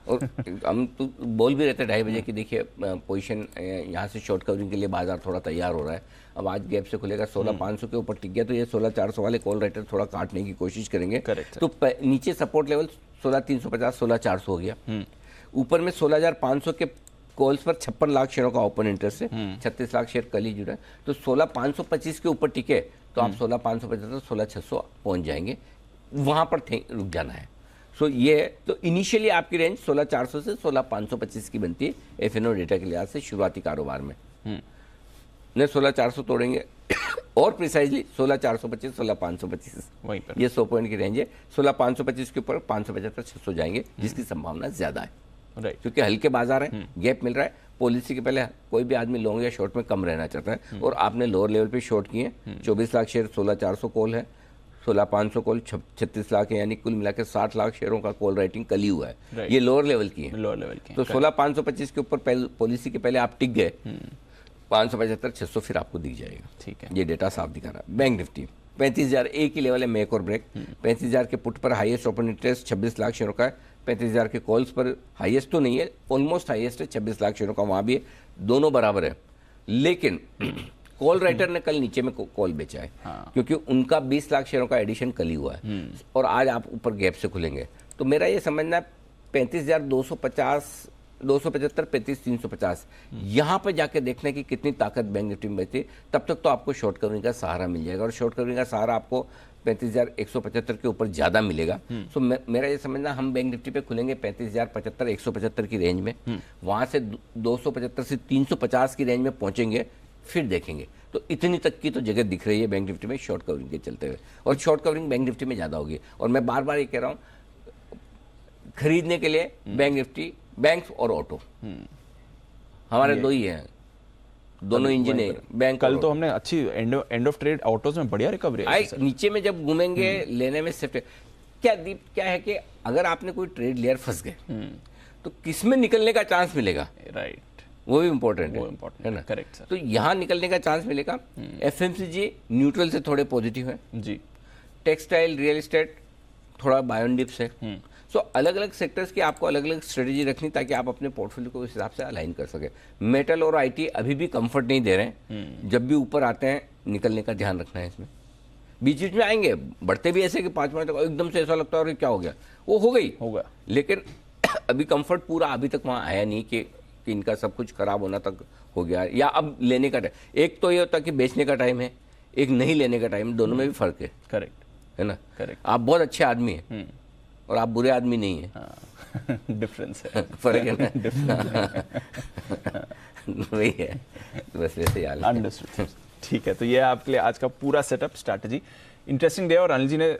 Speaker 1: और हम तो बोल भी रहते 2:30 बजे की देखिए पोजीशन यहाँ से शॉर्ट कवरिंग के लिए बाजार थोड़ा तैयार हो रहा है। अब आज गैप से खुलेगा, 16,500 के ऊपर टिक गया तो ये 16,400 वाले कॉल राइटर थोड़ा काटने की कोशिश करेंगे। तो नीचे सपोर्ट लेवल 16,350 16,400 हो गया। ऊपर में 16,500 के कॉल्स पर 56 लाख शेयरों का ओपन इंटरेस्ट है, 36 लाख शेयर कल ही जुड़ा है। तो 16,525 के ऊपर टिके तो आप 16,575 16,600 पहुंच जाएंगे, वहां पर रुक जाना है। सो ये तो इनिशियली आपकी रेंज 16,400 से 16,525 की बनती है एफएनओ डेटा के लिहाज से शुरुआती कारोबार में। ने 16,400 तोड़ेंगे और प्रिसाइजली 16,425 16,525
Speaker 2: वहीं पर,
Speaker 1: ये 100 पॉइंट की रेंज है। 16,525 के ऊपर 575 600 जाएंगे, जिसकी संभावना ज्यादा है,
Speaker 2: राइट,
Speaker 1: क्योंकि हल्के बाजार है, गैप मिल रहा है। पॉलिसी के पहले कोई भी आदमी लॉन्ग या शॉर्ट में कम रहना चाहता है, और आपने लोअर लेवल पे शॉर्ट किए। 24 लाख शेयर 16,400 कॉल है, 16,500 कॉल 36 लाख है, यानी कुल मिला के 60 लाख शेयरों का कॉल राइटिंग कल ही हुआ है। ये लोअर लेवल की है,
Speaker 2: लोअर लेवल की।
Speaker 1: तो 16,525 के ऊपर पॉलिसी के पहले आप टिक गए, 575 600 फिर आपको दिख जाएगा।
Speaker 2: ठीक है,
Speaker 1: ये डेटा साफ दिखा रहा है। बैंक निफ्टी 35,000 एक ही लेवल है मेक और ब्रेक। 35,000 के पुट पर हाईएस्ट ओपन इंटरेस्ट 26 लाख शेयरों का है। 35,000 के कॉल्स पर हाईएस्ट तो नहीं है, ऑलमोस्ट हाईएस्ट है 26 लाख शेयरों का, वहाँ भी है, दोनों बराबर है। लेकिन कॉल राइटर ने कल नीचे में कॉल बेचा है, क्योंकि उनका 20 लाख शेयरों का एडिशन कल ही हुआ है और आज आप ऊपर गैप से खुलेंगे। तो मेरा ये समझना है 35,250, 275, 35,350 यहाँ पर जाके देखने की कितनी ताकत बैंक निफ्टी में बचती, तब तक तो आपको शॉर्ट कवरिंग का सहारा मिल जाएगा और शॉर्ट कवरिंग का सहारा आपको 35,175 के ऊपर ज़्यादा मिलेगा। सो मेरा ये समझना हम बैंक निफ्टी पे खुलेंगे 35,075, 175 की रेंज में, वहाँ से 275 से 350 की रेंज में पहुँचेंगे, फिर देखेंगे। तो इतनी तक की तो जगह दिख रही है बैंक निफ्टी में शॉर्ट कवरिंग के चलते हुए, और शॉर्ट कवरिंग बैंक निफ्टी में ज़्यादा होगी। और मैं बार बार ये कह रहा हूँ, खरीदने के लिए बैंक निफ्टी, बैंक और ऑटो हमारे दो ही हैं, दोनों इंजन है बैंक।
Speaker 2: कल तो हमने अच्छी एंड ऑफ ट्रेड ऑटोज में बढ़िया रिकवरी
Speaker 1: आई, नीचे में जब घूमेंगे लेने में सेफ्टी क्या है कि अगर आपने कोई ट्रेड लिया फंस गए तो किस में निकलने का चांस मिलेगा,
Speaker 2: राइट,
Speaker 1: वो भी इंपॉर्टेंट है ना।
Speaker 2: Correct sir.
Speaker 1: तो यहाँ निकलने का चांस मिलेगा। एफएमसीजी न्यूट्रल से थोड़े पॉजिटिव है
Speaker 2: जी,
Speaker 1: टेक्सटाइल, रियल एस्टेट थोड़ा बायोन डिप्स है। सो अलग अलग सेक्टर्स की आपको अलग अलग स्ट्रेटेजी रखनी ताकि आप अपने पोर्टफोलियो को इस हिसाब से अलाइन कर सके। मेटल और आईटी अभी भी कंफर्ट नहीं दे रहे हैं, जब भी ऊपर आते हैं निकलने का ध्यान रखना है। इसमें बीच बीच में आएंगे, बढ़ते भी ऐसे कि 5 मिनट तक एकदम से ऐसा लगता है और क्या हो गया, वो हो गई होगा, लेकिन अभी कंफर्ट पूरा अभी तक वहाँ आया नहीं कि इनका सब कुछ खराब होना तक हो गया, या अब लेने का टाइम। एक तो ये होता है कि बेचने का टाइम है, एक नहीं लेने का टाइम, दोनों में भी फर्क है।
Speaker 2: करेक्ट
Speaker 1: है ना।
Speaker 2: करेक्ट।
Speaker 1: आप बहुत अच्छे आदमी हैं और आप बुरे आदमी नहीं है,
Speaker 2: डिफरेंस है,
Speaker 1: फर्क है ना। वही है, बस वैसे याद।
Speaker 2: अंडरस्टूड, ठीक है। तो ये आपके लिए आज का पूरा सेटअप स्ट्रैटेजी। इंटरेस्टिंग डे, और अनिल जी ने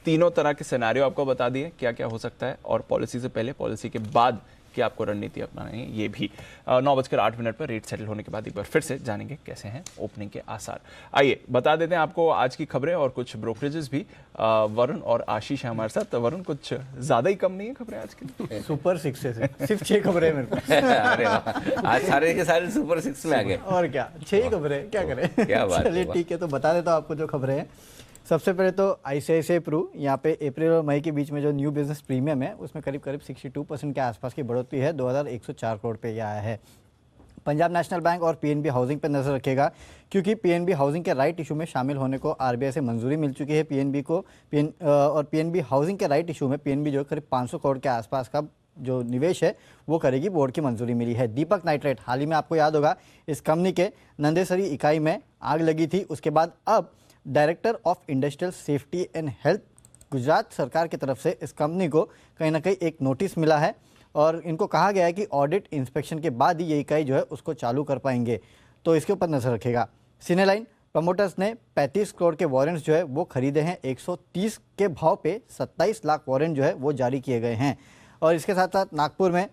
Speaker 2: तीनों तरह के सिनेरियो आपको बता दिए क्या क्या हो सकता है, और पॉलिसी से पहले, पॉलिसी के बाद कि आपको रणनीति अपनानी है, ये भी 9:08 पर रेट सेटल होने के बाद एक बार फिर से जानेंगे कैसे हैं ओपनिंग के आसार। आइए बता देते हैं आपको आज की खबरें और कुछ ब्रोकरेजेस भी। वरुण और आशीष हैं हमारे साथ। वरुण, कुछ ज्यादा ही कम नहीं है खबरें आज की?
Speaker 3: सुपर 6 है, सिर्फ 6 खबरें मेरे को।
Speaker 1: अरे वाह, आज सारे के सारे सुपर 6 में आ गए।
Speaker 3: और क्या, 6 ही खबरें, क्या करें।
Speaker 1: क्या बात है।
Speaker 3: चलिए ठीक है, तो बता देता हूँ आपको जो खबरें हैं। सबसे पहले तो आईसीआईसीआई प्रू, यहाँ पे अप्रैल और मई के बीच में जो न्यू बिजनेस प्रीमियम है उसमें करीब 62% के आसपास की बढ़ोतरी है, 2,104 करोड़ पे ये आया है। पंजाब नेशनल बैंक और पीएनबी हाउसिंग पर नजर रखेगा, क्योंकि पीएनबी हाउसिंग के राइट इशू में शामिल होने को आरबीआई से मंजूरी मिल चुकी है पीएनबी को। और पीएनबी हाउसिंग के राइट इशू में पीएनबी जो करीब 500 करोड़ के आसपास का जो निवेश है वो करेगी, बोर्ड की मंजूरी मिली है। दीपक नाइट्रेट, हाल ही में आपको याद होगा इस कंपनी के नंदेसरी इकाई में आग लगी थी, उसके बाद अब director of industrial safety and health Gujarat सरकार की तरफ से इस कंपनी को कहीं ना कहीं एक नोटिस मिला है और इनको कहा गया है कि ऑडिट इंस्पेक्शन के बाद ही ये इकाई जो है उसको चालू कर पाएंगे, तो इसके ऊपर नजर रखेगा। सिनेलाइन प्रमोटर्स ने 35 करोड़ के वारंट्स जो है वो खरीदे हैं, 130 के भाव पे 27 लाख वारंट जो है वो जारी किए गए हैं। और इसके साथ साथ नागपुर में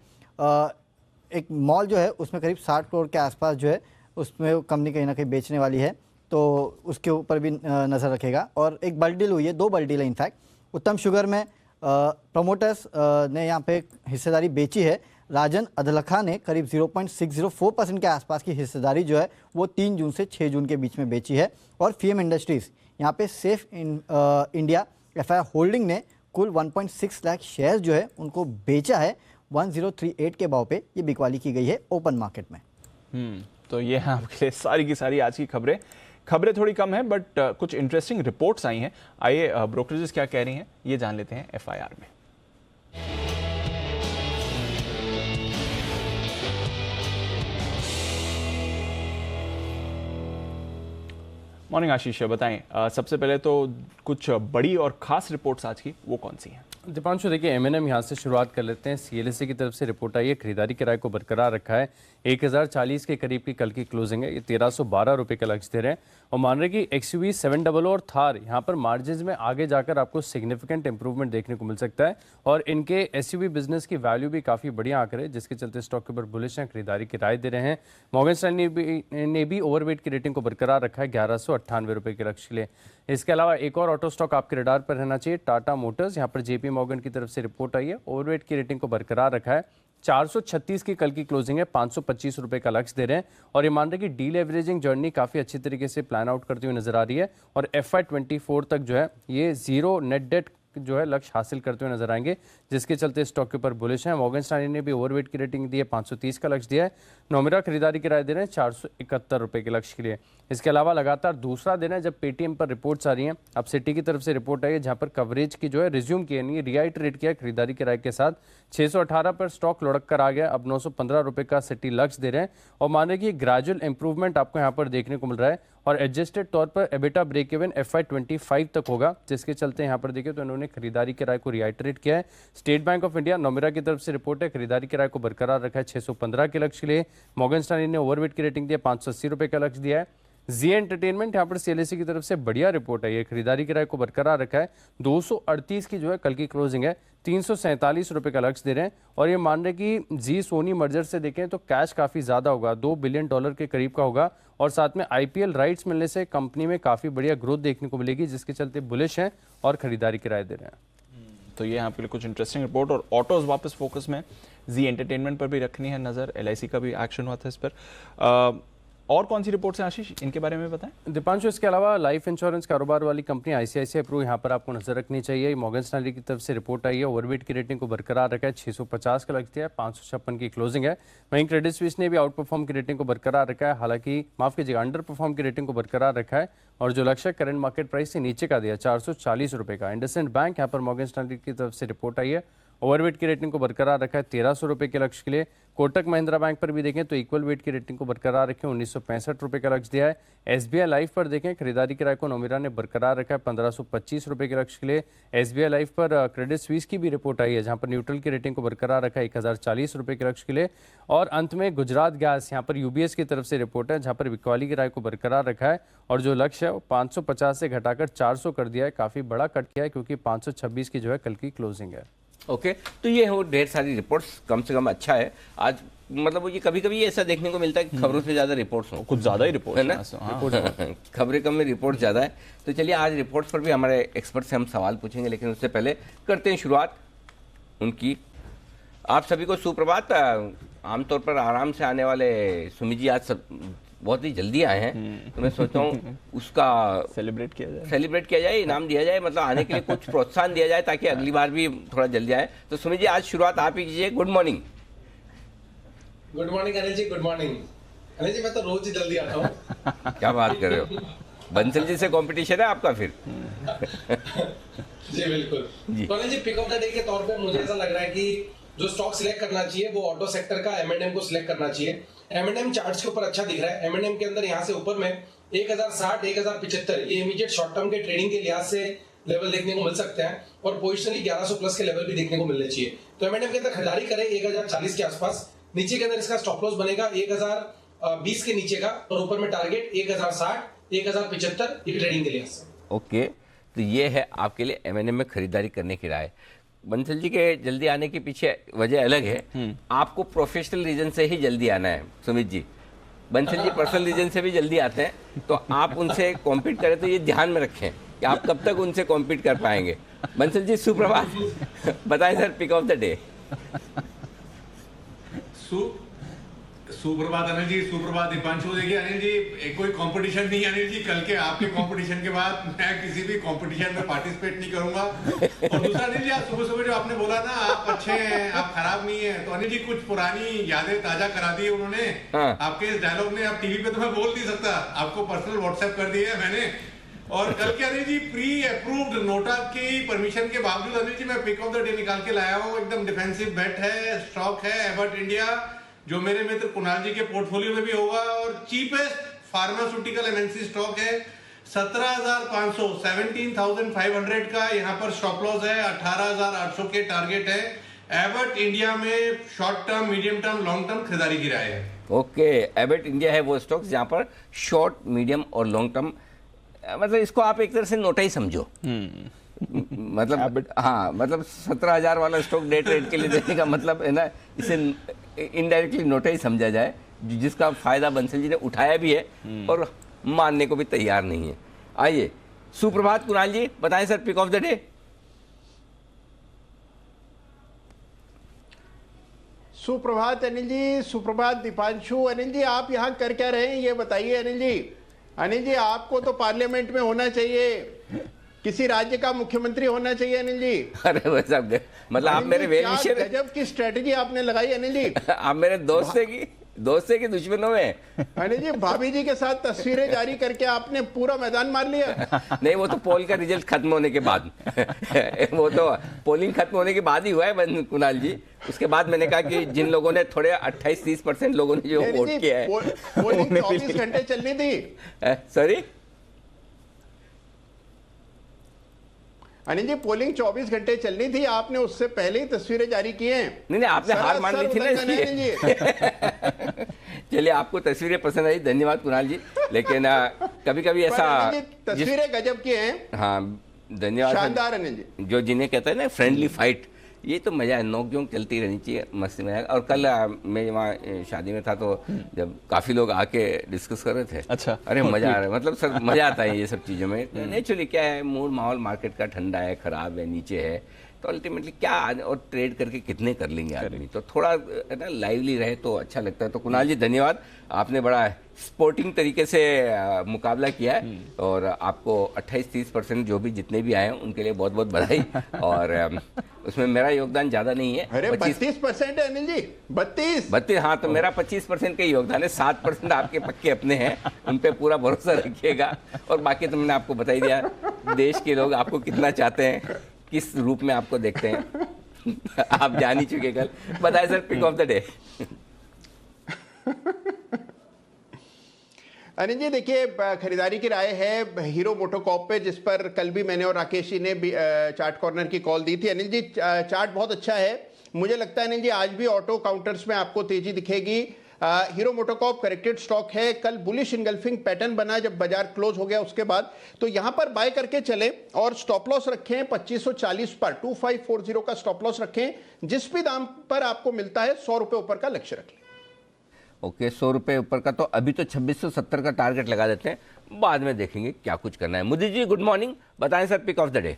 Speaker 3: एक मॉल जो है उसमें करीब 60 करोड़ के आसपास जो है उसमें कंपनी कहीं ना कहीं बेचने वाली है, तो उसके ऊपर भी नज़र रखेगा। और एक बल्क डील हुई है, 2 बल्क डील है इनफैक्ट। उत्तम शुगर में प्रमोटर्स ने यहाँ पे हिस्सेदारी बेची है। राजन अधलखा ने करीब 0.604% के आसपास की हिस्सेदारी जो है वो 3 जून से 6 जून के बीच में बेची है। और फीएम इंडस्ट्रीज़ यहाँ पे सेफ इंडिया एफआईआर होल्डिंग ने कुल 1.6 लाख शेयर जो है उनको बेचा है, 1038 के भाव पे ये बिकवाली की गई है ओपन मार्केट में।
Speaker 2: तो ये है आपके लिए सारी की सारी आज की खबरें। खबरें थोड़ी कम हैं बट कुछ इंटरेस्टिंग रिपोर्ट्स आई हैं। आइए ब्रोकरेजेस क्या कह रही हैं ये जान लेते हैं एफआईआर में। मॉर्निंग आशीष, बताएं सबसे पहले तो कुछ बड़ी और खास रिपोर्ट्स आज की वो कौन सी हैं?
Speaker 4: दीपांशु, देखिए एमएनएम यहाँ से शुरुआत कर लेते हैं। सीएलएसए की तरफ से रिपोर्ट आई है, खरीदारी किराए को बरकरार रखा है। 1040 के करीब की कल की क्लोजिंग है, ये 1312 रुपये का लक्ष्य दे रहे हैं और मान रहे कि एक्सयूवी 700 और थार यहाँ पर मार्जिन में आगे जाकर आपको सिग्निफिकेंट इंप्रूवमेंट देखने को मिल सकता है। और इनके एसयूवी बिजनेस की वैल्यू भी काफ़ी बढ़िया आकर है, जिसके चलते स्टॉक के ऊपर बुलिश हैं, खरीदारी की राय दे रहे हैं। मॉर्गन स्टैनली ने भी ओवरवेट की रेटिंग को बरकरार रखा है 1198 रुपये के लक्ष्य के लिए। इसके अलावा एक और ऑटो स्टॉक आपके रडार पर रहना चाहिए, टाटा मोटर्स। यहाँ पर जेपी मॉर्गन की तरफ से रिपोर्ट आई है, ओवरवेट की रेटिंग को बरकरार रखा है 436 की कल की क्लोजिंग है, 525 रुपए का लक्ष्य दे रहे हैं और ये मान रहे हैं कि डील एवरेजिंग जर्नी काफ़ी अच्छी तरीके से प्लान आउट करती हुई नजर आ रही है और FY24 तक जो है ये जीरो नेट डेट जो है लक्ष्य हासिल करते हुए नजर आएंगे, जिसके चलते स्टॉक के ऊपर बुलिश है। मॉर्गन स्टैनली ने भी ओवरवेट की रेटिंग दी है, 530 का लक्ष्य दिया है। नोमेरा खरीदारी की राय दे रहे हैं 471 रुपए के लक्ष्य के लिए। इसके अलावा लगातार दूसरा दिन है जब पेटीएम पर रिपोर्ट्स आ रही हैं। अब सिटी की तरफ से रिपोर्ट आई है जहां पर कवरेज की जो है रिज्यूम किया, यानी रिआइटरेट किया खरीदारी की राय के साथ। 618 पर स्टॉक लुढ़क कर आ गया, अब 915 रुपए का सिटी लक्ष्य दे रहे हैं और मान रहे कि ग्रेजुअल इंप्रूवमेंट आपको यहाँ पर देखने को मिल रहा है और एडजस्टेड तौर पर एबिटा ब्रेक इवन FY25 तक होगा, जिसके चलते यहाँ पर देखिए तो इन्होंने खरीदारी की राय को रिआइटरेट किया है। स्टेट बैंक ऑफ इंडिया नोमेरा की तरफ से रिपोर्ट है, खरीदारी की राय को बरकरार रखा है 615 के लक्ष्य के लिए। मॉर्गन स्टैनली ने ओवरवेट की रेटिंग दिया, 580 रुपए का लक्ष्य दिया है। जी एंटरटेनमेंट यहाँ पर CLSA की तरफ से बढ़िया रिपोर्ट है, ये खरीदारी की राय को बरकरार रखा है, 238 की जो है कल की क्लोजिंग है, 347 रुपए का लक्ष्य दे रहे हैं और ये मान रहे कि जी सोनी मर्जर से देखें तो कैश काफी ज्यादा होगा, $2 बिलियन के करीब का होगा और साथ में IPL राइट्स मिलने से कंपनी में काफी बढ़िया ग्रोथ देखने को मिलेगी, जिसके चलते बुलिश हैं और खरीदारी की राय दे रहे हैं।
Speaker 2: तो ये यहाँ पे कुछ इंटरेस्टिंग रिपोर्ट। और ऑटोज वापस फोकस में, जी एंटरटेनमेंट पर भी रखनी है नजर, LIC का भी एक्शन हुआ था इस पर। और कौन सी रिपोर्ट्स हैं आशीष, इनके बारे में बताएं।
Speaker 4: दीपांशु, इसके अलावा लाइफ इंश्योरेंस कारोबार वाली कंपनी ICICI प्रू यहाँ पर आपको नजर रखनी चाहिए। मॉर्गन स्टैनली की तरफ से रिपोर्ट आई है, ओवरवेट की रेटिंग को बरकरार रखा है, 650 का लक्ष्य है, 556 की क्लोजिंग है। वहीं क्रेडिट स्विस ने भी आउट परफॉर्म की रेटिंग को बरकरार रखा है, हालांकि माफ कीजिएगा अंडर परफॉर्म की रेटिंग को बरकरार रखा है और जो लक्ष्य करंट मार्केट प्राइस से नीचे का दिया 440 रुपए का। इंडसइंड बैंक यहाँ पर मॉर्गन स्टैनली की तरफ से रिपोर्ट आई है, ओवरवेट की रेटिंग को बरकरार रखा है 1300 रुपए के लक्ष्य के लिए। कोटक महिंद्रा बैंक पर भी देखें तो इक्वल वेट की रेटिंग को बरकरार रखें, 1965 रुपए का लक्ष्य दिया है। SBI लाइफ पर देखें खरीदारी की राय को नोमेरा ने बरकरार रखा है, 1525 रुपए के लक्ष्य के लिए। SBI लाइफ पर क्रेडिट स्विस की भी रिपोर्ट आई है जहां पर न्यूट्रल की रेटिंग को बरकरार रखा है, 1040 रुपए के लक्ष्य के लिए। और अंत में गुजरात गैस, यहाँ पर UBS की तरफ से रिपोर्ट है जहां पर बिकवाली की राय को बरकरार रखा है और जो लक्ष्य है वो 550 से घटाकर 400 कर दिया है, काफी बड़ा कट किया है क्योंकि 526 की जो है कल की क्लोजिंग है।
Speaker 1: ओके तो ये हो ढेर सारी रिपोर्ट्स, कम से कम अच्छा है आज। मतलब ये कभी कभी ऐसा देखने को मिलता है कि खबरों से ज्यादा रिपोर्ट्स हो,
Speaker 2: कुछ ज्यादा ही रिपोर्ट
Speaker 1: है ना। खबरें कम में रिपोर्ट ज्यादा है। तो चलिए आज रिपोर्ट्स पर भी हमारे एक्सपर्ट से हम सवाल पूछेंगे, लेकिन उससे पहले करते हैं शुरुआत उनकी। आप सभी को सुप्रभात। आमतौर पर आराम से आने वाले सुमित जी आज सब बहुत ही जल्दी आए हैं, तो मैं सोचता हूँ उसका
Speaker 2: सेलिब्रेट
Speaker 1: किया जाए, इनाम दिया जाए, मतलब आने के लिए कुछ प्रोत्साहन दिया जाए ताकि अगली बार भी थोड़ा जल्दी आए। तो सुमित जी आज शुरुआत आप ही कीजिए। Good morning.
Speaker 5: Good morning Anil ji. Good morning Anil ji, मैं तो रोज ही जल्दी आता हूँ।
Speaker 1: क्या बात कर रहे हो, बंसल जी से कंपटीशन है आपका फिर?
Speaker 5: जी बिल्कुल जी। तो Anil ji pick of the day के तौर पे मुझे ऐसा लग रहा है कि जो स्टॉक सिलेक्ट करना चाहिए वो ऑटो सेक्टर का M&M को सिलेक्ट करना चाहिए। M&M चार्ट्स के ऊपर अच्छा दिख रहा है। M&M के अंदर यहाँ से ऊपर में 1060, 1075 ये इमीडिएट शॉर्ट टर्म के ट्रेडिंग के लिहाज से लेवल देखने को मिल सकते हैं और पोजिशनली 1100 प्लस के लेवल भी देखने को मिलने चाहिए। तो M&M के अंदर खरीदारी करें 1040 के आसपास। नीचे के अंदर इसका स्टॉप लॉस बनेगा 1020 के नीचे का और ऊपर में टारगेट 1060, 1075 ये ट्रेडिंग के लिहाज से।
Speaker 1: ओके तो ये है आपके लिए M&M में खरीदारी करने की राय। बंसल जी के जल्दी आने के पीछे वजह अलग है, आपको प्रोफेशनल रीजन से ही जल्दी आना है सुमित जी। बंसल जी पर्सनल रीजन से भी जल्दी आते हैं, तो आप उनसे कॉम्पीट करें तो ये ध्यान में रखें कि आप कब तक उनसे कॉम्पीट कर पाएंगे। बंसल जी सुप्रभात, बताएं sir pick of the day.
Speaker 6: सुप्रभात अनिल जी, सुप्रभात दीपांशु। देखिए अनिल जी, कोई कंपटीशन नहीं है अनिल जी। कल के आपके कंपटीशन के बाद मैं किसी भी कंपटीशन में पार्टिसिपेट नहीं करूंगा। और दूसरा अनिल जी, आप सुबह सुबह जो आपने बोला ना आप अच्छे हैं, आप खराब नहीं है, तो अनिल जी कुछ पुरानी यादें ताजा करा दी उन्होंने। आपके इस डायलॉग ने, आप टीवी पे तो मैं बोल नहीं सकता, आपको पर्सनल व्हाट्सएप कर दिया है मैंने। और कल के Anil ji pre approved NOTA की परमिशन के बावजूद अनिल जी मैं पिक ऑफ द डे निकाल के लाया हूँ। एकदम डिफेंसिव बेट है, स्टॉक है एबट इंडिया, जो मेरे मित्र कुणाल जी के पोर्टफोलियो में भी होगा और चीपेस्ट फार्मास्यूटिकल MNC स्टॉक है। 17,500 17,500 का यहाँ पर स्टॉप लॉस है, 18,800 के टारगेट है। एबट इंडिया में short term, medium term, long term खरीदारी की राय है।
Speaker 1: ओके एबट इंडिया है वो स्टॉक्स जहाँ पर शॉर्ट, मीडियम और लॉन्ग टर्म, मतलब इसको आप एक तरह से नोटा ही समझो। मतलब हाँ, मतलब 17,000 वाला स्टॉक डे ट्रेड के लिए देने का मतलब है ना, इसे इनडायरेक्टली नोटा ही समझा जाए, जिसका फायदा बंसल जी ने उठाया भी है और मानने को भी तैयार नहीं है। आइए सुप्रभात कुणाल जी, बताएं sir pick of the day.
Speaker 7: सुप्रभात अनिल जी, सुप्रभात दीपांशु। अनिल जी आप यहाँ कर क्या रहे हैं ये बताइए अनिल जी। अनिल जी आपको तो पार्लियामेंट में होना चाहिए, किसी राज्य का मुख्यमंत्री होना चाहिए अनिल जी।
Speaker 1: अरे भाई साहब, मतलब आप मेरे वेल विशर,
Speaker 7: गजब की स्ट्रेटजी आपने लगाई अनिल जी।
Speaker 1: आप मेरे दोस्त से की दुश्मनों में।
Speaker 7: अनिल जी भाभी जी के साथ तस्वीरें जारी करके आपने पूरा मैदान मार लिया।
Speaker 1: नहीं, वो तो पोल का रिजल्ट खत्म होने के बाद वो तो पोलिंग खत्म होने के बाद ही हुआ है कुणाल जी। उसके बाद मैंने कहा कि जिन लोगों ने थोड़े 28-30% लोगों ने जो वोट किया है,
Speaker 7: पोलिंग 24 घंटे चलनी थी।
Speaker 1: सॉरी
Speaker 7: अनिल जी पोलिंग 24 घंटे चलनी थी, आपने उससे पहले ही तस्वीरें जारी की हैं।
Speaker 1: नहीं, आपने हार मान ली थी ना इसलिए। चलिए, आपको तस्वीरें पसंद आई, धन्यवाद कुणाल जी। लेकिन कभी कभी ऐसा
Speaker 7: तस्वीरें गजब की हैं।
Speaker 1: हाँ, धन्यवाद,
Speaker 7: शानदार अनिल जी।
Speaker 1: जो जिन्हें कहते हैं ना फ्रेंडली फाइट, ये तो मजा है, नोक-झोंक चलती रहनी चाहिए, मस्ती में। और कल मैं वहाँ शादी में था तो जब काफी लोग आके डिस्कस कर रहे थे,
Speaker 2: अच्छा,
Speaker 1: अरे मजा आ रहा है, मतलब सर मजा आता है ये सब चीजों में। नेचुरली क्या है, मूड माहौल मार्केट का ठंडा है, खराब है, नीचे है, तो अल्टीमेटली क्या और ट्रेड करके कितने कर लेंगे आदमी, तो थोड़ा ना लाइवली रहे तो अच्छा लगता है। तो कुणाल जी धन्यवाद, आपने बड़ा स्पोर्टिंग तरीके से मुकाबला किया है, और आपको 28-30% जो भी जितने भी आए हैं उनके लिए बहुत बहुत बधाई। और उसमें मेरा योगदान ज्यादा नहीं है।
Speaker 7: अरे 32% है अनिल जी, 32।
Speaker 1: हाँ, तो मेरा 25% का योगदान है, 7% आपके पक्के अपने हैं, उन पे पूरा भरोसा रखिएगा। और बाकी तो मैंने आपको बता ही दिया, देश के लोग आपको कितना चाहते हैं, किस रूप में आपको देखते हैं, आप जान ही चुके। कल बताए sir, pick of the day.
Speaker 7: Anil ji देखिए, खरीदारी की राय है हीरो मोटोकॉर्प पे, जिस पर कल भी मैंने और राकेश जी ने चार्ट कॉर्नर की कॉल दी थी। अनिल जी चार्ट बहुत अच्छा है, मुझे लगता है अनिल जी आज भी ऑटो काउंटर्स में आपको तेजी दिखेगी। हीरो मोटोकॉर्प करेक्टेड स्टॉक है, कल बुलिश इंगल्फिंग पैटर्न बना जब बाजार क्लोज हो गया उसके बाद, तो यहां पर बाय करके चले और स्टॉप लॉस रखें 2540 पर, 2540 का स्टॉप लॉस रखें। जिस भी दाम पर आपको मिलता है 100 रुपए ऊपर का लक्ष्य रखें।
Speaker 1: ओके, 100 रुपए ऊपर का, तो अभी तो 2670 का टारगेट लगा देते हैं, बाद में देखेंगे क्या कुछ करना है। मुदी जी गुड मॉर्निंग, बताएं sir pick of the day.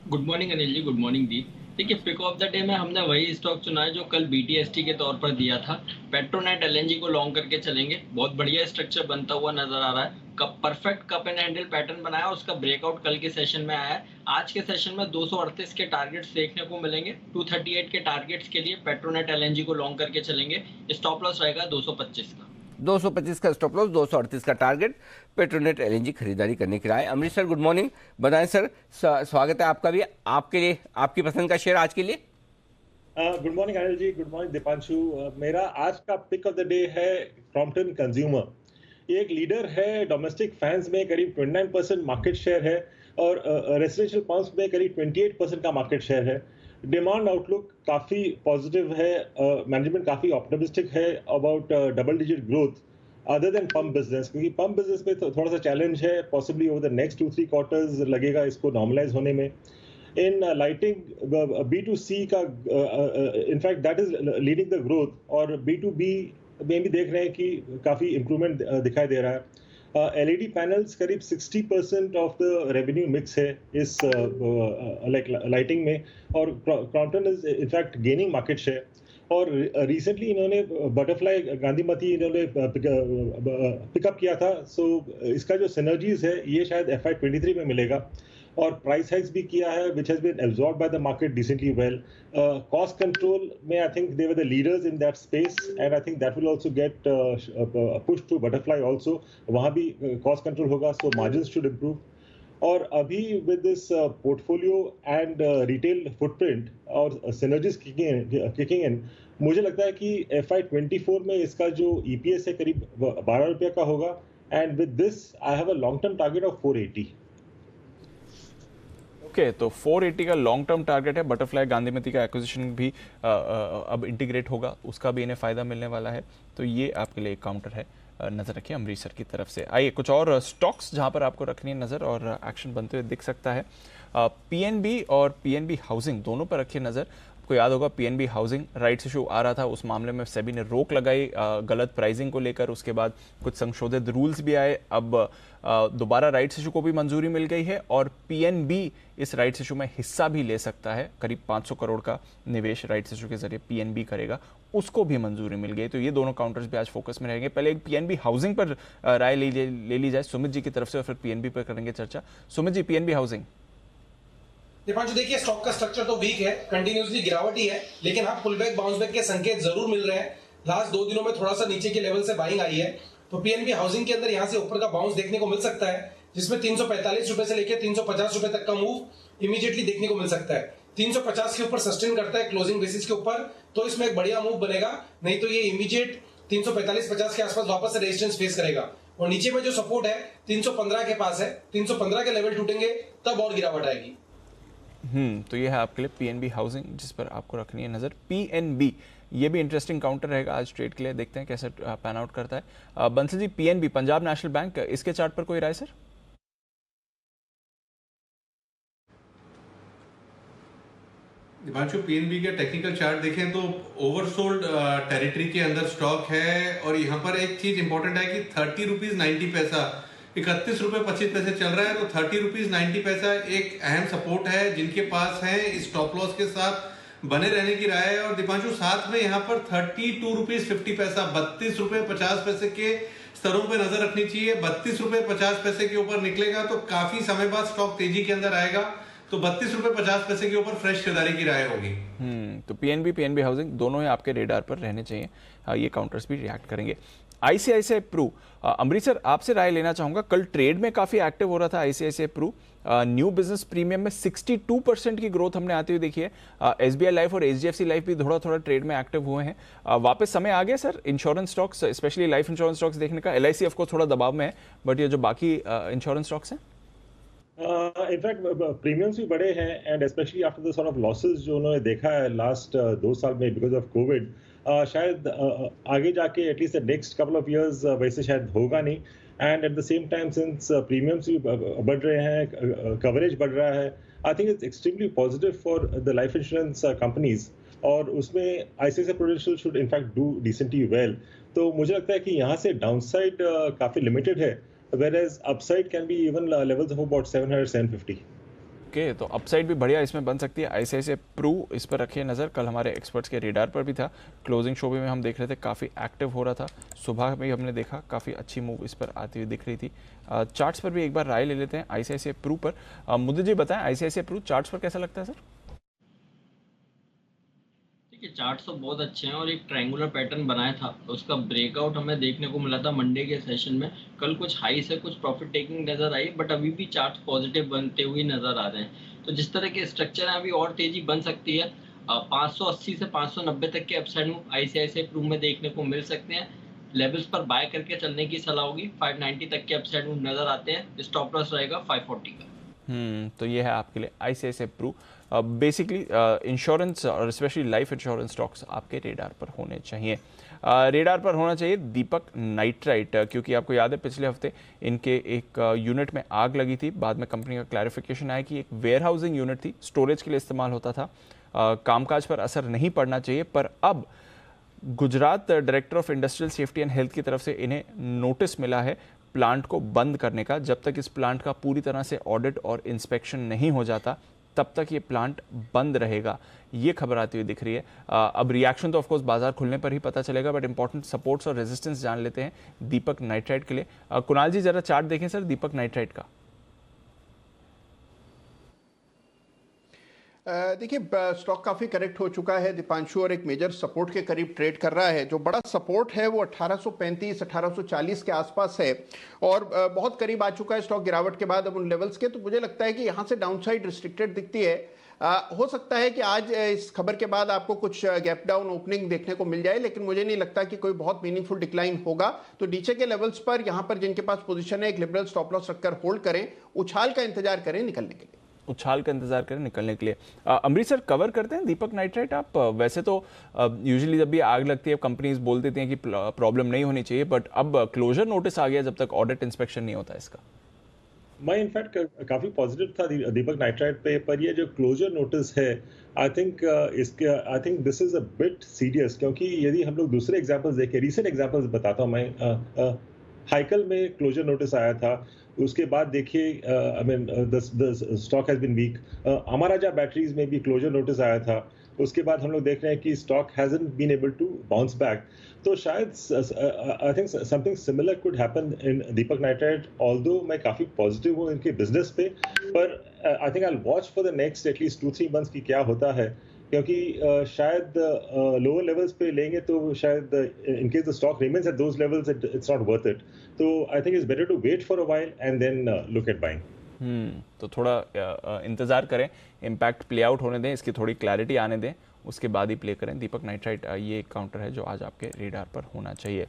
Speaker 8: Good morning Anil ji, good morning Deep. देखिए, पिक ऑफ द डे में हमने वही स्टॉक चुना है जो कल BTST के तौर पर दिया था। पेट्रोनेट LNG को लॉन्ग करके चलेंगे, बहुत बढ़िया स्ट्रक्चर बनता हुआ नजर आ रहा है। Perfect cup and handle pattern बनाया, उसका ब्रेकआउट कल के सेशन में आया है। आज के सेशन में 238 के टारगेट्स देखने को मिलेंगे, 238 के टारगेट्स के लिए पेट्रोनेट LNG को लॉन्ग करके चलेंगे। स्टॉप लॉस रहेगा 225 का।
Speaker 1: 225 का स्टॉप लॉस, 238 का टारगेट, पेट्रोनेट LNG खरीदारी करने की राय। अमरीश सर गुड मॉर्निंग, बताएं सर, स्वागत है आपका भी, आपके लिए आपकी पसंद का शेयर आज के लिए।
Speaker 9: Good morning Anil ji, good morning Deepanshu. मेरा आज का पिक ऑफ द डे है क्रॉम्पटन कंज्यूमर। ये एक लीडर है, डोमेस्टिक फैंस में करीब 29% मार्केट शेयर है, और रेसिडेंशियल पंप्स में करीब 28% का मार्केट शेयर है। डिमांड आउटलुक काफ़ी पॉजिटिव है, मैनेजमेंट काफ़ी ऑप्टिमिस्टिक है about double digit growth other than pump business, क्योंकि पंप बिजनेस में थोड़ा सा चैलेंज है, possibly over the next 2-3 quarters लगेगा इसको नॉर्मलाइज होने में। इन लाइटिंग B2C का in fact that is leading the growth, और B2B में भी देख रहे हैं कि काफ़ी इम्प्रूवमेंट दिखाई दे रहा है। LED पैनल्स करीब 60% ऑफ द रेवेन्यू मिक्स है इस लाइटिंग में, और Crompton is in fact gaining market share. और रिसेंटली इन्होंने बटरफ्लाई गांधीमती इन्होंने पिकअप किया था, सो इसका जो सिनर्जीज है ये शायद FY23 में मिलेगा। और प्राइस हाइक्स भी किया है which has been absorb by the market decently well. Cost control में I think they were the leaders in that space, and I think that will also get push to Butterfly also, वहाँ भी cost control होगा, सो margins should improve. और अभी with this portfolio and retail footprint और synergies kicking in, मुझे लगता है कि FY24 में इसका जो EPS है करीब 12 रुपये का होगा, and with this I have a long term target of 480।
Speaker 2: Okay, तो 480 का लॉन्ग टर्म टारगेट है। बटरफ्लाई गांधीमती का एक्विजिशन भी अब इंटीग्रेट होगा, उसका भी इन्हें फायदा मिलने वाला है, तो ये आपके लिए एक काउंटर है, नजर रखिए अमरीश सर की तरफ से। आइए कुछ और स्टॉक्स जहां पर आपको रखनी है नजर और एक्शन बनते हुए दिख सकता है। PNB और PNB हाउसिंग दोनों पर रखिए नजर। आपको याद होगा पीएनबी हाउसिंग राइट्स इशू आ रहा था, उस मामले में सेबी ने रोक लगाई गलत प्राइसिंग को लेकर। उसके बाद कुछ संशोधित रूल्स भी आए, अब दोबारा राइट्स इशू को भी मंजूरी मिल गई है और पीएनबी इस राइट्स इशू में हिस्सा भी ले सकता है। करीब 500 करोड़ का निवेश राइट्स इशू के जरिए पीएनबी करेगा, उसको भी मंजूरी मिल गई। तो ये दोनों काउंटर्स भी आज फोकस में रहेंगे। पहले एक पीएनबी हाउसिंग पर राय ले ली जाए सुमित जी की तरफ से और फिर पीएनबी पर करेंगे चर्चा। Sumit ji, PNB housing.
Speaker 5: दीपांशु, देखिए स्टॉक का स्ट्रक्चर तो वीक है, कंटिन्यूसली गिरावट ही है, लेकिन हाँ पुल बैक बाउंस बैक के संकेत जरूर मिल रहे हैं। लास्ट 2 दिनों में थोड़ा सा नीचे के लेवल से बाइंग आई है, तो पीएनबी हाउसिंग के अंदर यहां से ऊपर का बाउंस देखने को मिल सकता है, जिसमें 345 रुपए से लेकर 350 रुपए तक का मूव इमीडिएटली देखने को मिल सकता है। 350 के ऊपर सस्टेन करता है क्लोजिंग बेसिस के ऊपर, तो इसमें एक बढ़िया मूव बनेगा, नहीं तो ये इमीडिएट 345-50 के आसपास वापस से रेजिस्टेंस फेस करेगा। और नीचे में जो सपोर्ट है 315 के पास है, 315 के लेवल टूटेंगे तब और गिरावट आएगी।
Speaker 2: तो ये है आपके लिए पीएनबी हाउसिंग, जिस पर आपको रखनी है नजर। पीएनबी ये भी इंटरेस्टिंग काउंटर रहेगा आज ट्रेड के लिए, देखते हैं कैसे पैन आउट करता है। Bansal ji, PNB Punjab national bank, इसके चार्ट पर कोई राय सर?
Speaker 6: दिपांशु, पीएनबी का टेक्निकल चार्ट देखें तो ओवरसोल्ड टेरिटरी के अंदर स्टॉक है और यहाँ पर एक चीज इंपॉर्टेंट है कि 30 रुपीज 90 पैसा 31 रुपए 25 पैसे चल रहा है, तो 30 रुपीज 90 पैसा एक अहम सपोर्ट है। जिनके पास है स्टॉप लॉस के साथ बने रहने की राय है। और दीपांशु, साथ में यहाँ पर 32 रुपीज 50 पैसा 32 रुपए 50 पैसे के स्तरों पे नजर रखनी चाहिए। 32 रुपए 50 पैसे के ऊपर निकलेगा तो काफी समय बाद स्टॉक तेजी के अंदर आएगा, तो 32 रुपए 50 पैसे के ऊपर फ्रेश खरीदारी की राय होगी।
Speaker 2: तो पीएनबी हाउसिंग दोनों ही आपके रेडार पर रहने चाहिए, ये काउंटर्स भी रिएक्ट करेंगे। आईसीआईसीआई प्रू, अमरीश सर आपसे राय लेना चाहूंगा। कल ट्रेड में काफी एक्टिव हो रहा था ICICI Pru, new business premium में 62% की ग्रोथ हमने आती हुई देखी है। एसबीआई लाइफ और एचडीएफसी लाइफ भी थोड़ा थोड़ा ट्रेड में एक्टिव हुए हैं। वापस समय आ गया sir insurance stocks, specially life insurance stocks देखने का। एलआईसी ऑफ कोर्स थोड़ा दबाव में है, बट ये जो बाकी इंश्योरेंस स्टॉक्स हैं
Speaker 9: इनफैक्ट प्रीमियम्स भी बड़े हैं, and specially after the sort of losses जो उन्होंने देखा है लास्ट 2 साल में बिकॉज ऑफ कोविड, शायद आगे जाके at least the next couple of years वैसे शायद होगा नहीं। And at the same time since premiums भी बढ़ रहे हैं, कवरेज बढ़ रहा है, आई think it's extremely positive for the life insurance companies, और उसमें ICICI prudential should in fact do decently well. तो मुझे लगता है कि यहाँ से डाउनसाइड काफी लिमिटेड है, whereas upside can be even levels of about 700-750.
Speaker 2: Okay, तो अपसाइड भी बढ़िया इसमें बन सकती है। आईसीआईसीआई प्रू, इस पर रखिए नज़र। कल हमारे एक्सपर्ट्स के रेडार पर भी था, क्लोजिंग शो भी में हम देख रहे थे काफ़ी एक्टिव हो रहा था। सुबह में हमने देखा काफ़ी अच्छी मूव इस पर आती हुई दिख रही थी। चार्ट्स पर भी एक बार राय ले लेते हैं आईसीआईसीआई प्रू पर। मुद्दे जी बताएं, आईसीआईसीआई प्रू चार्ट्स पर कैसा लगता है सर?
Speaker 8: देखिए चार्ट्स तो बहुत अच्छे हैं और एक ट्रायंगुलर पैटर्न बनाया था, उसका ब्रेकआउट हमें देखने को मिला था मंडे के सेशन में। कल कुछ हाई से कुछ प्रॉफिट टेकिंग नजर आई, बट अभी भी चार्ट्स पॉजिटिव बनते हुए नजर आ रहे हैं। तो जिस तरह के स्ट्रक्चर है अभी और तेजी बन सकती है। 580 से 590 तक के अपसाइड मूव आईसीआईसीआई प्रू में देखने को मिल सकते हैं। लेवल्स पर बाय करके चलने की सलाह होगी। 590 तक के अपसाइड मूव नजर आते हैं, स्टॉप लॉस रहेगा 540 का।
Speaker 2: तो ये है आपके लिए आईसीआईसीआई प्रू। बेसिकली इंश्योरेंस और स्पेशली लाइफ इंश्योरेंस स्टॉक्स आपके रेडार पर होने चाहिए। रेडार पर होना चाहिए दीपक नाइट्राइट, क्योंकि आपको याद है पिछले हफ्ते इनके एक यूनिट में आग लगी थी। बाद में कंपनी का क्लैरिफिकेशन आया कि एक वेयर हाउसिंग यूनिट थी, स्टोरेज के लिए इस्तेमाल होता था, कामकाज पर असर नहीं पड़ना चाहिए। पर अब Gujarat director of industrial safety and health की तरफ से इन्हें नोटिस मिला है प्लांट को बंद करने का। जब तक इस प्लांट का पूरी तरह से ऑडिट और इंस्पेक्शन नहीं हो जाता तब तक ये प्लांट बंद रहेगा, ये खबर आती हुई दिख रही है। अब रिएक्शन तो ऑफकोर्स बाजार खुलने पर ही पता चलेगा, बट इंपॉर्टेंट सपोर्ट्स और रेजिस्टेंस जान लेते हैं दीपक नाइट्राइट के लिए। कुणाल जी जरा चार्ट देखें सर दीपक नाइट्राइट का।
Speaker 7: देखिए स्टॉक काफ़ी करेक्ट हो चुका है दीपांशु, और एक मेजर सपोर्ट के करीब ट्रेड कर रहा है। जो बड़ा सपोर्ट है वो 1835 1840 के आसपास है, और बहुत करीब आ चुका है स्टॉक गिरावट के बाद अब उन लेवल्स के। तो मुझे लगता है कि यहाँ से डाउनसाइड रिस्ट्रिक्टेड दिखती है। हो सकता है कि आज इस खबर के बाद आपको कुछ गैप डाउन ओपनिंग देखने को मिल जाए, लेकिन मुझे नहीं लगता कि कोई बहुत मीनिंगफुल डिक्लाइन होगा। तो नीचे के लेवल्स पर यहाँ पर जिनके पास पोजीशन है एक लिबरल स्टॉप लॉस रखकर होल्ड करें, उछाल का इंतजार करें निकलने के लिए,
Speaker 2: उछाल का इंतजार करें निकलने के लिए। अमरीश सर कवर करते हैं दीपक नाइट्राइट आप? वैसे तो यूजुअली जब भी आग लगती है कंपनीज बोल देती हैं कि प्रॉब्लम नहीं होनी चाहिए, बट अब क्लोजर नोटिस आ गया जब तक ऑडिट इंस्पेक्शन नहीं होता इसका।
Speaker 9: मैं इनफैक्ट काफी पॉजिटिव था दीपक नाइट्राइट पे, पर ये जो क्लोजर नोटिस है I think this is a bit serious, क्योंकि यदि हम लोग दूसरे एग्जांपल्स देखें, रीसेंट एग्जांपल्स बताता हूं मैं। हाइकल में क्लोजर नोटिस आया था, उसके बाद देखिए I mean the stock has been weak. Amara Raja batteries में भी क्लोजर नोटिस आया था, उसके बाद हम लोग देख रहे हैं कि stock hasn't been able to bounce back. तो शायद I think something similar could happen in Deepak Nitrite, although मैं काफी पॉजिटिव हूँ इनके बिजनेस पे, पर I think I will watch for the next at least 2-3 months की क्या होता है, क्योंकि शायद लोअर लेवल्स पे लेंगे तो शायद in case the stock remains at those levels it's not worth it. तो I think it's better to wait for a while and then look at buying.
Speaker 2: तो थोड़ा इंतजार करें, इम्पैक्ट प्ले आउट होने दें, इसकी थोड़ी क्लैरिटी आने दें, उसके बाद ही प्ले करें। दीपक नाइट्राइट ये एक काउंटर है जो आज आपके रेडार पर होना चाहिए।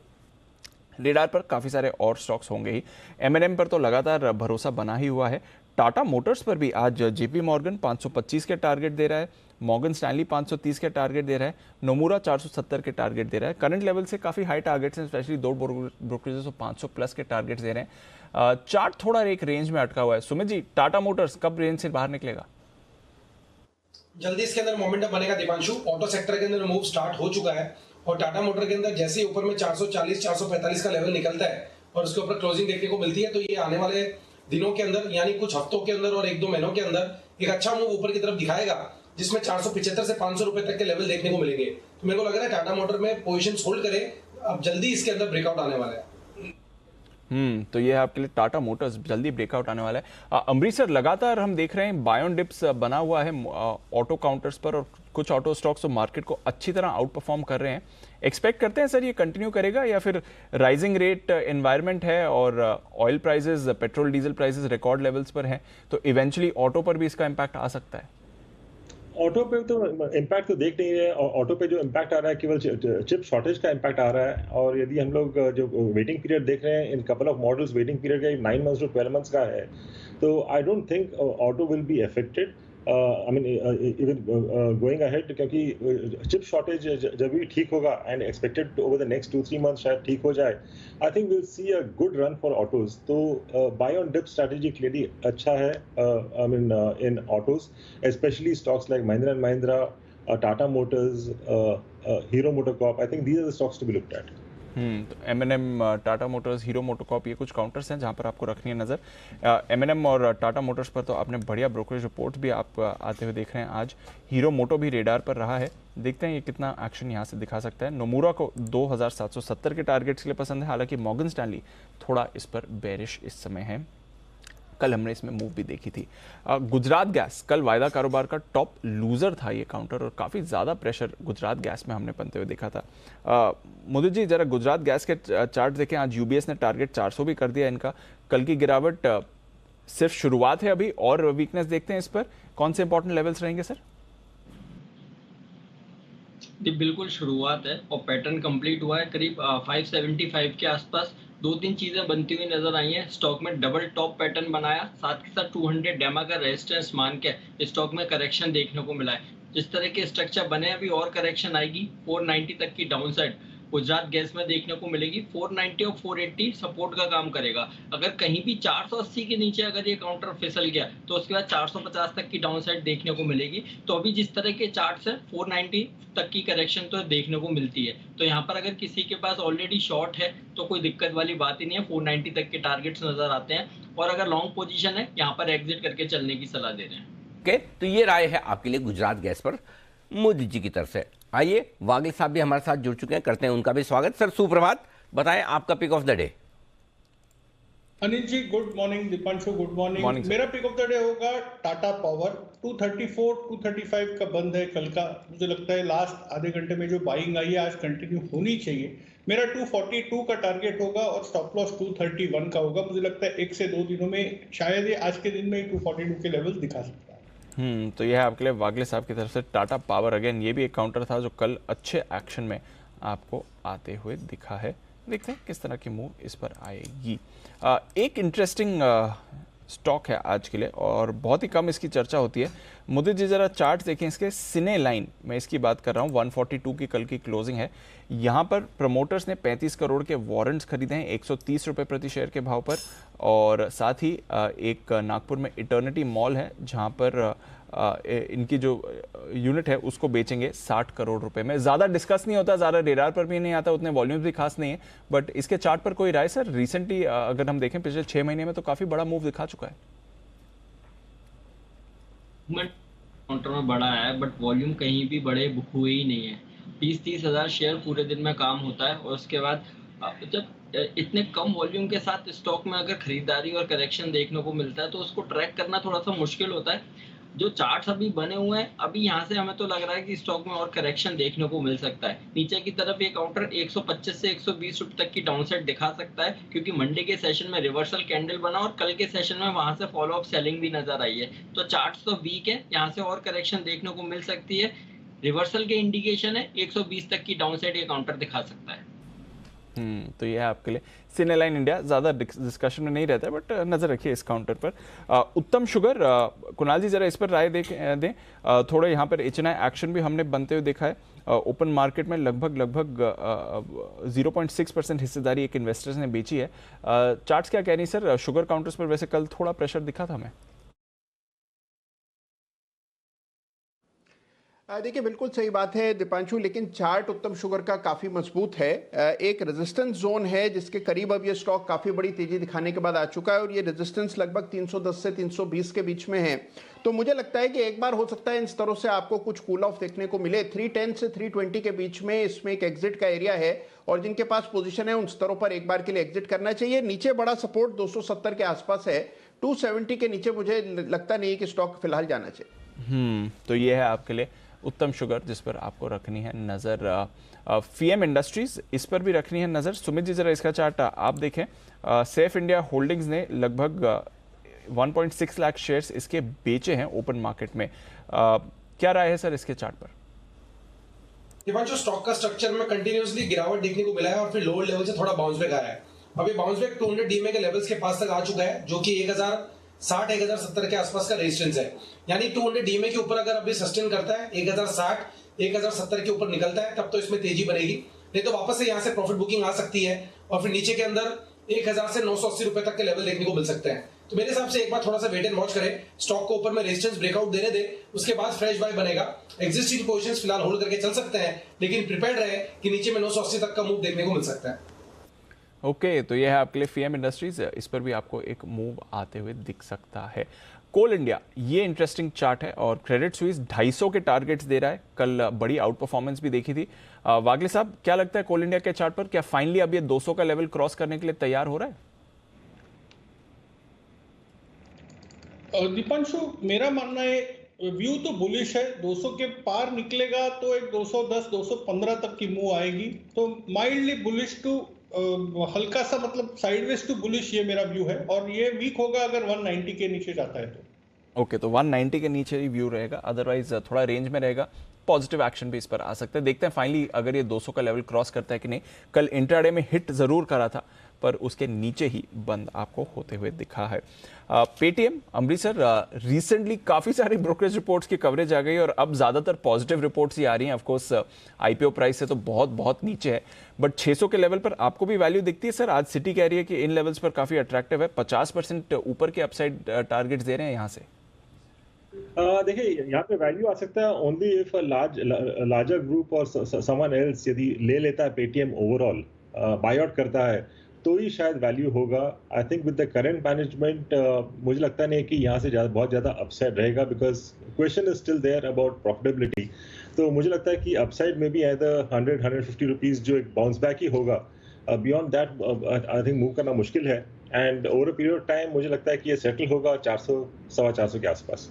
Speaker 2: रेडार पर काफ़ी सारे और स्टॉक्स होंगे ही। M&M पर तो लगातार भरोसा बना ही हुआ है। टाटा मोटर्स पर भी आज JP मॉर्गन 525 के टारगेट दे रहा है, मॉर्गन स्टैनली 530 के टारगेट दे रहा है, नोमुरा 470 के टारगेट दे रहा है। करंट लेवल से काफ़ी हाई टारगेट्स हैं, स्पेशली 2 ब्रोकरेजेस तो 500 प्लस के टारगेट्स दे रहे हैं। चार्ट थोड़ा एक रेंज में अटका हुआ है। सुमित जी, टाटा मोटर्स कब रेंज से बाहर निकलेगा?
Speaker 5: जल्दी इसके अंदर मोमेंटम बनेगा दीपांशु। ऑटो सेक्टर के अंदर मूव स्टार्ट हो चुका है और टाटा मोटर के अंदर जैसे ही ऊपर में 440-445 का लेवल निकलता है और उसके ऊपर क्लोजिंग देखने को मिलती है, तो ये आने वाले दिनों के अंदर यानी कुछ हफ्तों के अंदर और 1-2 महीनों के अंदर एक अच्छा मूव ऊपर की तरफ दिखाएगा, जिसमें 475 से 500 रुपए तक के लेवल देखने को मिलेंगे। तो मेरे को लग रहा है टाटा मोटर में पोजीशन होल्ड करे, अब जल्दी इसके अंदर ब्रेकआउट आने वाला है।
Speaker 2: तो ये है आपके लिए टाटा मोटर्स, जल्दी ब्रेकआउट आने वाला है। अमृतसर लगातार हम देख रहे हैं बाय ऑन डिप्स बना हुआ है ऑटो काउंटर्स पर, और कुछ ऑटो स्टॉक्स तो मार्केट को अच्छी तरह आउट परफॉर्म कर रहे हैं। एक्सपेक्ट करते हैं सर ये कंटिन्यू करेगा, या फिर राइजिंग रेट एनवायरनमेंट है और oil prices, petrol diesel prices record levels पर हैं, तो इवेंचुअली ऑटो पर भी इसका इम्पैक्ट आ सकता है?
Speaker 9: ऑटो पे तो इम्पैक्ट तो देख नहीं रहे। ऑटो पे जो इम्पैक्ट आ रहा है केवल चिप शॉर्टेज का इम्पैक्ट आ रहा है, और यदि हम लोग जो वेटिंग पीरियड देख रहे हैं in couple of models, waiting period का 9 मंथ्स टू 12 मंथ्स का है, तो I don't think auto will be affected. I mean even going ahead, क्योंकि चिप शॉर्टेज जब भी ठीक होगा and expected over the next 2-3 months शायद ठीक हो जाए, I think will see a good run for autos. तो buy on dip strategy clearly अच्छा है I mean in autos, specially stocks like Mahindra and Mahindra, Tata Motors, Hero MotoCorp. I think these are the stocks to be looked at.
Speaker 2: तो M&M, Tata Motors, Hero MotoCorp, ये कुछ counters हैं जहां पर आपको रखनी है नज़र। M&M और टाटा मोटर्स पर तो आपने बढ़िया ब्रोकरेज रिपोर्ट भी आप आते हुए देख रहे हैं आज। हीरो मोटो भी रेडार पर रहा है, देखते हैं ये कितना एक्शन यहाँ से दिखा सकता है। नोमुरा को 2770 के टारगेट्स के लिए पसंद है, हालांकि मॉर्गन स्टैनली थोड़ा इस पर बेरिश इस समय है। कल हमने इसमें मूव भी देखी थी। गुजरात गैस कल वायदा कारोबार का टॉप लूजर था ये काउंटर, और काफ़ी ज़्यादा प्रेशर गुजरात गैस में हमने बनते हुए देखा था। मुदुत जी, जरा गुजरात गैस के चार्ट देखें। आज UBS ने टारगेट 400 भी कर दिया इनका। कल की गिरावट सिर्फ शुरुआत है अभी, और वीकनेस देखते हैं इस पर। कौन से इंपॉर्टेंट लेवल्स रहेंगे सर?
Speaker 8: जी बिल्कुल शुरुआत है और पैटर्न कंप्लीट हुआ है। करीब 575 के आसपास 2-3 चीजें बनती हुई नजर आई हैं। स्टॉक में डबल टॉप पैटर्न बनाया, साथ के साथ 200 डेमा का रेजिस्टेंस मान के स्टॉक में करेक्शन देखने को मिला है। जिस तरह के स्ट्रक्चर बने अभी और करेक्शन आएगी। 490 तक की डाउन साइड गुजरात गैस में देखने को मिलेगी। 490 और 480 सपोर्ट का काम करेगा। अगर कहीं भी 480 के नीचे अगर ये काउंटर फिसल गया तो उसके बाद 450 तक की डाउन साइड देखने को मिलेगी। तो अभी जिस तरह के चार्ट्स हैं 490 तक की करेक्शन तो देखने को मिलती है। तो यहाँ पर अगर किसी के पास ऑलरेडी शॉर्ट है तो कोई दिक्कत वाली बात ही नहीं है। 490 तक के टारगेट्स नजर आते हैं, और अगर लॉन्ग पोजीशन है यहाँ पर एग्जिट करके चलने की सलाह दे रहे हैं।
Speaker 1: ओके, तो ये राय है आपके लिए गुजरात गैस पर मोदी जी की तरफ से। आइए, वागिल साहब भी हमारे साथ जुड़ चुके हैं, करते हैं उनका भी स्वागत। सर सुप्रभात, बताएं आपका pick of the day.
Speaker 10: Anil ji good morning, Deepanshu good morning. मेरा पिक ऑफ द डे होगा टाटा पावर। 234-235 का बंद है कल का। मुझे लगता है लास्ट आधे घंटे में जो बाइंग आई है आज कंटिन्यू होनी चाहिए। मेरा 242 का टारगेट होगा और स्टॉप लॉस 231 का होगा। मुझे लगता है 1 से 2 दिनों में शायद ये आज के दिन में 242 के लेवल दिखा सकता है।
Speaker 2: तो यह है आपके लिए वागले साहब की तरफ से टाटा पावर। अगेन ये भी एक काउंटर था जो कल अच्छे एक्शन में आपको आते हुए दिखा है। देखते हैं किस तरह की मूव इस पर आएगी। एक इंटरेस्टिंग स्टॉक है आज के लिए और बहुत ही कम इसकी चर्चा होती है। मोदी जी जरा चार्ट देखें इसके, सिने लाइन मैं इसकी बात कर रहा हूँ, 142 की कल की क्लोजिंग है। यहाँ पर प्रमोटर्स ने 35 करोड़ के वारंट्स खरीदे हैं 130 रुपये प्रति शेयर के भाव पर, और साथ ही एक नागपुर में इटर्निटी मॉल है जहाँ पर इनकी जो यूनिट है उसको बेचेंगे 60 करोड़ रुपए में। ज़्यादा डिस्कस नहीं होता, ज़्यादा रेडार पर भी नहीं आता, उतने वॉल्यूम्स भी खास नहीं है, बट इसके चार्ट पर कोई राय सर? रिसेंटली अगर हम देखें पिछले 6 महीने में तो काफ़ी बड़ा मूव दिखा चुका है।
Speaker 8: काउंटर में बड़ा है बट वॉल्यूम कहीं भी बड़े हुए ही नहीं है। 20-30 हज़ार शेयर पूरे दिन में काम होता है और उसके बाद जब इतने कम वॉल्यूम के साथ स्टॉक में अगर खरीदारी और करेक्शन देखने को मिलता है तो उसको ट्रैक करना थोड़ा सा मुश्किल होता है। जो चार्ट्स अभी बने हुए हैं, अभी यहाँ से हमें तो लग रहा है कि स्टॉक में और करेक्शन देखने को मिल सकता है। नीचे की तरफ ये काउंटर 125 से 120 रुपए तक की डाउनसाइड दिखा सकता है, क्योंकि मंडे के सेशन में रिवर्सल कैंडल बना और कल के सेशन में वहां से फॉलो अप सेलिंग भी नजर आई है। तो चार्ट्स तो वीक है, यहाँ से और करेक्शन देखने को मिल सकती है। रिवर्सल के इंडिकेशन है 120 तक की डाउनसाइड ये काउंटर दिखा सकता है।
Speaker 2: तो ये है आपके लिए सिनेलाइन इंडिया। ज़्यादा डिस्कशन में नहीं रहता है बट नज़र रखिए इस काउंटर पर। उत्तम शुगर, कुणाल जी जरा इस पर राय दें। थोड़ा यहाँ पर HNI एक्शन भी हमने बनते हुए देखा है। ओपन मार्केट में लगभग 0.6% हिस्सेदारी एक इन्वेस्टर्स ने बेची है। चार्ट्स क्या कह रही सर? शुगर काउंटर्स पर वैसे कल थोड़ा प्रेशर दिखा था हमें।
Speaker 7: देखिए बिल्कुल सही बात है दीपांशु, लेकिन चार्ट उत्तम शुगर का काफी मजबूत है। एक रेजिस्टेंस जोन है जिसके करीब अब ये स्टॉक काफी बड़ी तेजी दिखाने के बाद आ चुका है और ये रेजिस्टेंस लगभग 310 से 320 के बीच में है। तो मुझे लगता है कि एक बार हो सकता है इन स्तरों से आपको कुछ कूल ऑफ देखने को मिले। 310 से 320 के बीच में इसमें एक एग्जिट का एरिया है और जिनके पास पोजीशन है उन स्तरों पर एक बार के लिए एग्जिट करना चाहिए। नीचे बड़ा सपोर्ट 270 के आसपास है, 270 के नीचे मुझे लगता नहीं है कि स्टॉक फिलहाल जाना चाहिए।
Speaker 2: तो ये है आपके लिए उत्तम शुगर जिस पर आपको रखनी है नज़र। फीएम इंडस्ट्रीज, इस पर भी रखनी है नज़र। सुमित जी जरा इसका चार्ट आप देखें। सेफ इंडिया होल्डिंग्स ने लगभग 1.6 लाख शेयर्स इसके बेचे हैं ओपन मार्केट में। क्या राय है सर इसके चार्ट पर?
Speaker 5: जो स्टॉक का स्ट्रक्चर में कंटिन्यूअसली गिरावट देखने को मिला है और फिर लोअर लेवल से थोड़ा बाउंस बैक आया है। अब ये बाउंस बैक 200 डीएमए के लेवल्स के पास तक आ चुका है, जो कि 1060 1070 के आसपास का रेजिस्टेंस है। यानी 200 डीएमए के ऊपर अगर अभी सस्टेन करता है, 1060 1070 के ऊपर निकलता है, तब तो इसमें तेजी बनेगी। नहीं तो वापस से यहाँ से प्रॉफिट बुकिंग आ सकती है और फिर नीचे के अंदर 1000 से 980 रुपए तक के लेवल देखने को मिल सकते हैं। तो मेरे हिसाब से एक बार थोड़ा सा वेट एंड वॉच करें, स्टॉक को ऊपर में रेजिस्टेंस ब्रेकआउट देने दे, उसके बाद फ्रेश बाय बनेगा। एग्जिस्टिंग पोजीशंस फिलहाल होल्ड करके चल सकते हैं, लेकिन प्रिपेयर्ड रहे कि नीचे में 980 तक का मूव देखने को मिल सकता है।
Speaker 2: ओके, तो यह है आपके लिए फीएम इंडस्ट्रीज। इस पर भी आपको एक मूव आते हुए दिख सकता है। कोल इंडिया, ये इंटरेस्टिंग चार्ट है और क्रेडिट स्विस 250 के टारगेट्स दे रहा है। कल बड़ी आउट परफॉर्मेंस भी देखी थी। वागले साहब, क्या लगता है कोल इंडिया के चार्ट पर, क्या फाइनली अब ये 200 का लेवल क्रॉस करने के लिए तैयार हो रहा है?
Speaker 10: दीपांशु, मेरा मानना है व्यू तो बुलिश है। 200 के पार निकलेगा तो एक 210 215 तक की मूव आएगी, तो माइल्डली बुलिश टू हल्का सा मतलब साइडवेज टू बुलिश, ये मेरा व्यू है। और ये वीक होगा अगर 190 के नीचे जाता है तो।
Speaker 2: ओके, तो 190 के नीचे ही व्यू रहेगा, अदरवाइज थोड़ा रेंज में रहेगा। पॉजिटिव एक्शन भी इस पर आ सकता है। देखते हैं फाइनली अगर ये 200 का लेवल क्रॉस करता है कि नहीं। कल इंट्राडे में हिट जरूर करा था पर उसके नीचे ही बंद आपको होते हुए दिखा है। पेटीएम अमृतसर, रिसेंटली काफ़ी सारी ब्रोकरेज रिपोर्ट्स की कवरेज आ गई और अब ज़्यादातर पॉजिटिव रिपोर्ट्स ही आ रही हैं। ऑफकोर्स आईपीओ प्राइस से तो बहुत नीचे है, बट 600 के लेवल पर आपको भी वैल्यू दिखती है सर? आज सिटी कह रही है कि इन लेवल्स पर काफ़ी अट्रैक्टिव है, 50% ऊपर के अपसाइड टारगेट्स दे रहे हैं यहाँ से।
Speaker 9: देखिए, यहाँ पे वैल्यू आ सकता है ओनली इफ लार्जर ग्रुप और समवन एल्स यदि ले लेता है पेटीएम ओवरऑल, बाय आउट करता है, तो ही शायद वैल्यू होगा। I think with the current management मुझे लगता नहीं कि यहाँ से बहुत ज़्यादा अपसाइड रहेगा, because question is still there about profitability. तो मुझे लगता है कि अपसाइड में भी आइदर 100-150 रुपीज़ जो एक बाउंस बैक ही होगा। Beyond that I think move करना मुश्किल है। And over a period of time मुझे लगता है कि ये सेटल होगा 400 450 के आसपास।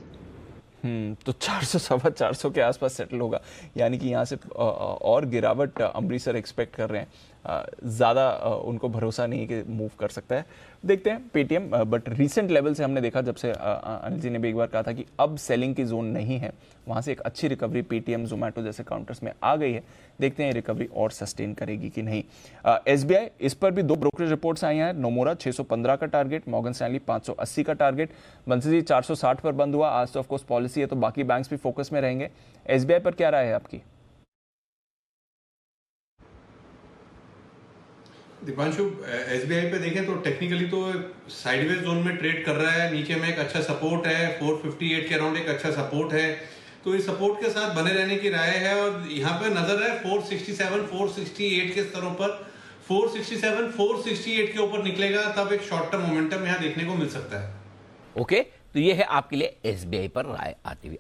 Speaker 2: तो 400-450 के आसपास सेटल होगा, यानी कि यहाँ से और गिरावट अमृतसर एक्सपेक्ट कर रहे हैं। ज़्यादा उनको भरोसा नहीं है कि मूव कर सकता है। देखते हैं पेटीएम, बट रीसेंट लेवल से हमने देखा, जब से अनिल जी ने भी एक बार कहा था कि अब सेलिंग की जोन नहीं है, वहाँ से एक अच्छी रिकवरी पेटीएम, जोमेटो जैसे काउंटर्स में आ गई है। देखते हैं रिकवरी और सस्टेन करेगी कि नहीं। SBI, इस पर भी 2 ब्रोकरेज रिपोर्ट्स आई हैं। नोमोरा 615 का टारगेट, मॉर्गन स्टैनली 580 का टारगेट। बंसी जी 460 पर बंद हुआ। आज तो ऑफकोर्स पॉलिसी है तो बाकी बैंक्स भी फोकस में रहेंगे। SBI पर क्या राय है आपकी?
Speaker 6: दीपांशु, SBI पे देखें तो टेक्निकली तो साइडवेज जोन में ट्रेड कर रहा है। नीचे में एक अच्छा सपोर्ट है, 458 के अराउंड एक अच्छा सपोर्ट है, तो इस सपोर्ट के साथ बने रहने की राय है। और यहाँ पे नजर है 467 468 के स्तरों पर, 467 468 के ऊपर निकलेगा तब एक शॉर्ट टर्म मोमेंटम यहाँ देखने को मिल सकता है।
Speaker 1: ओके, तो ये है आपके लिए SBI पर राय आती हुई।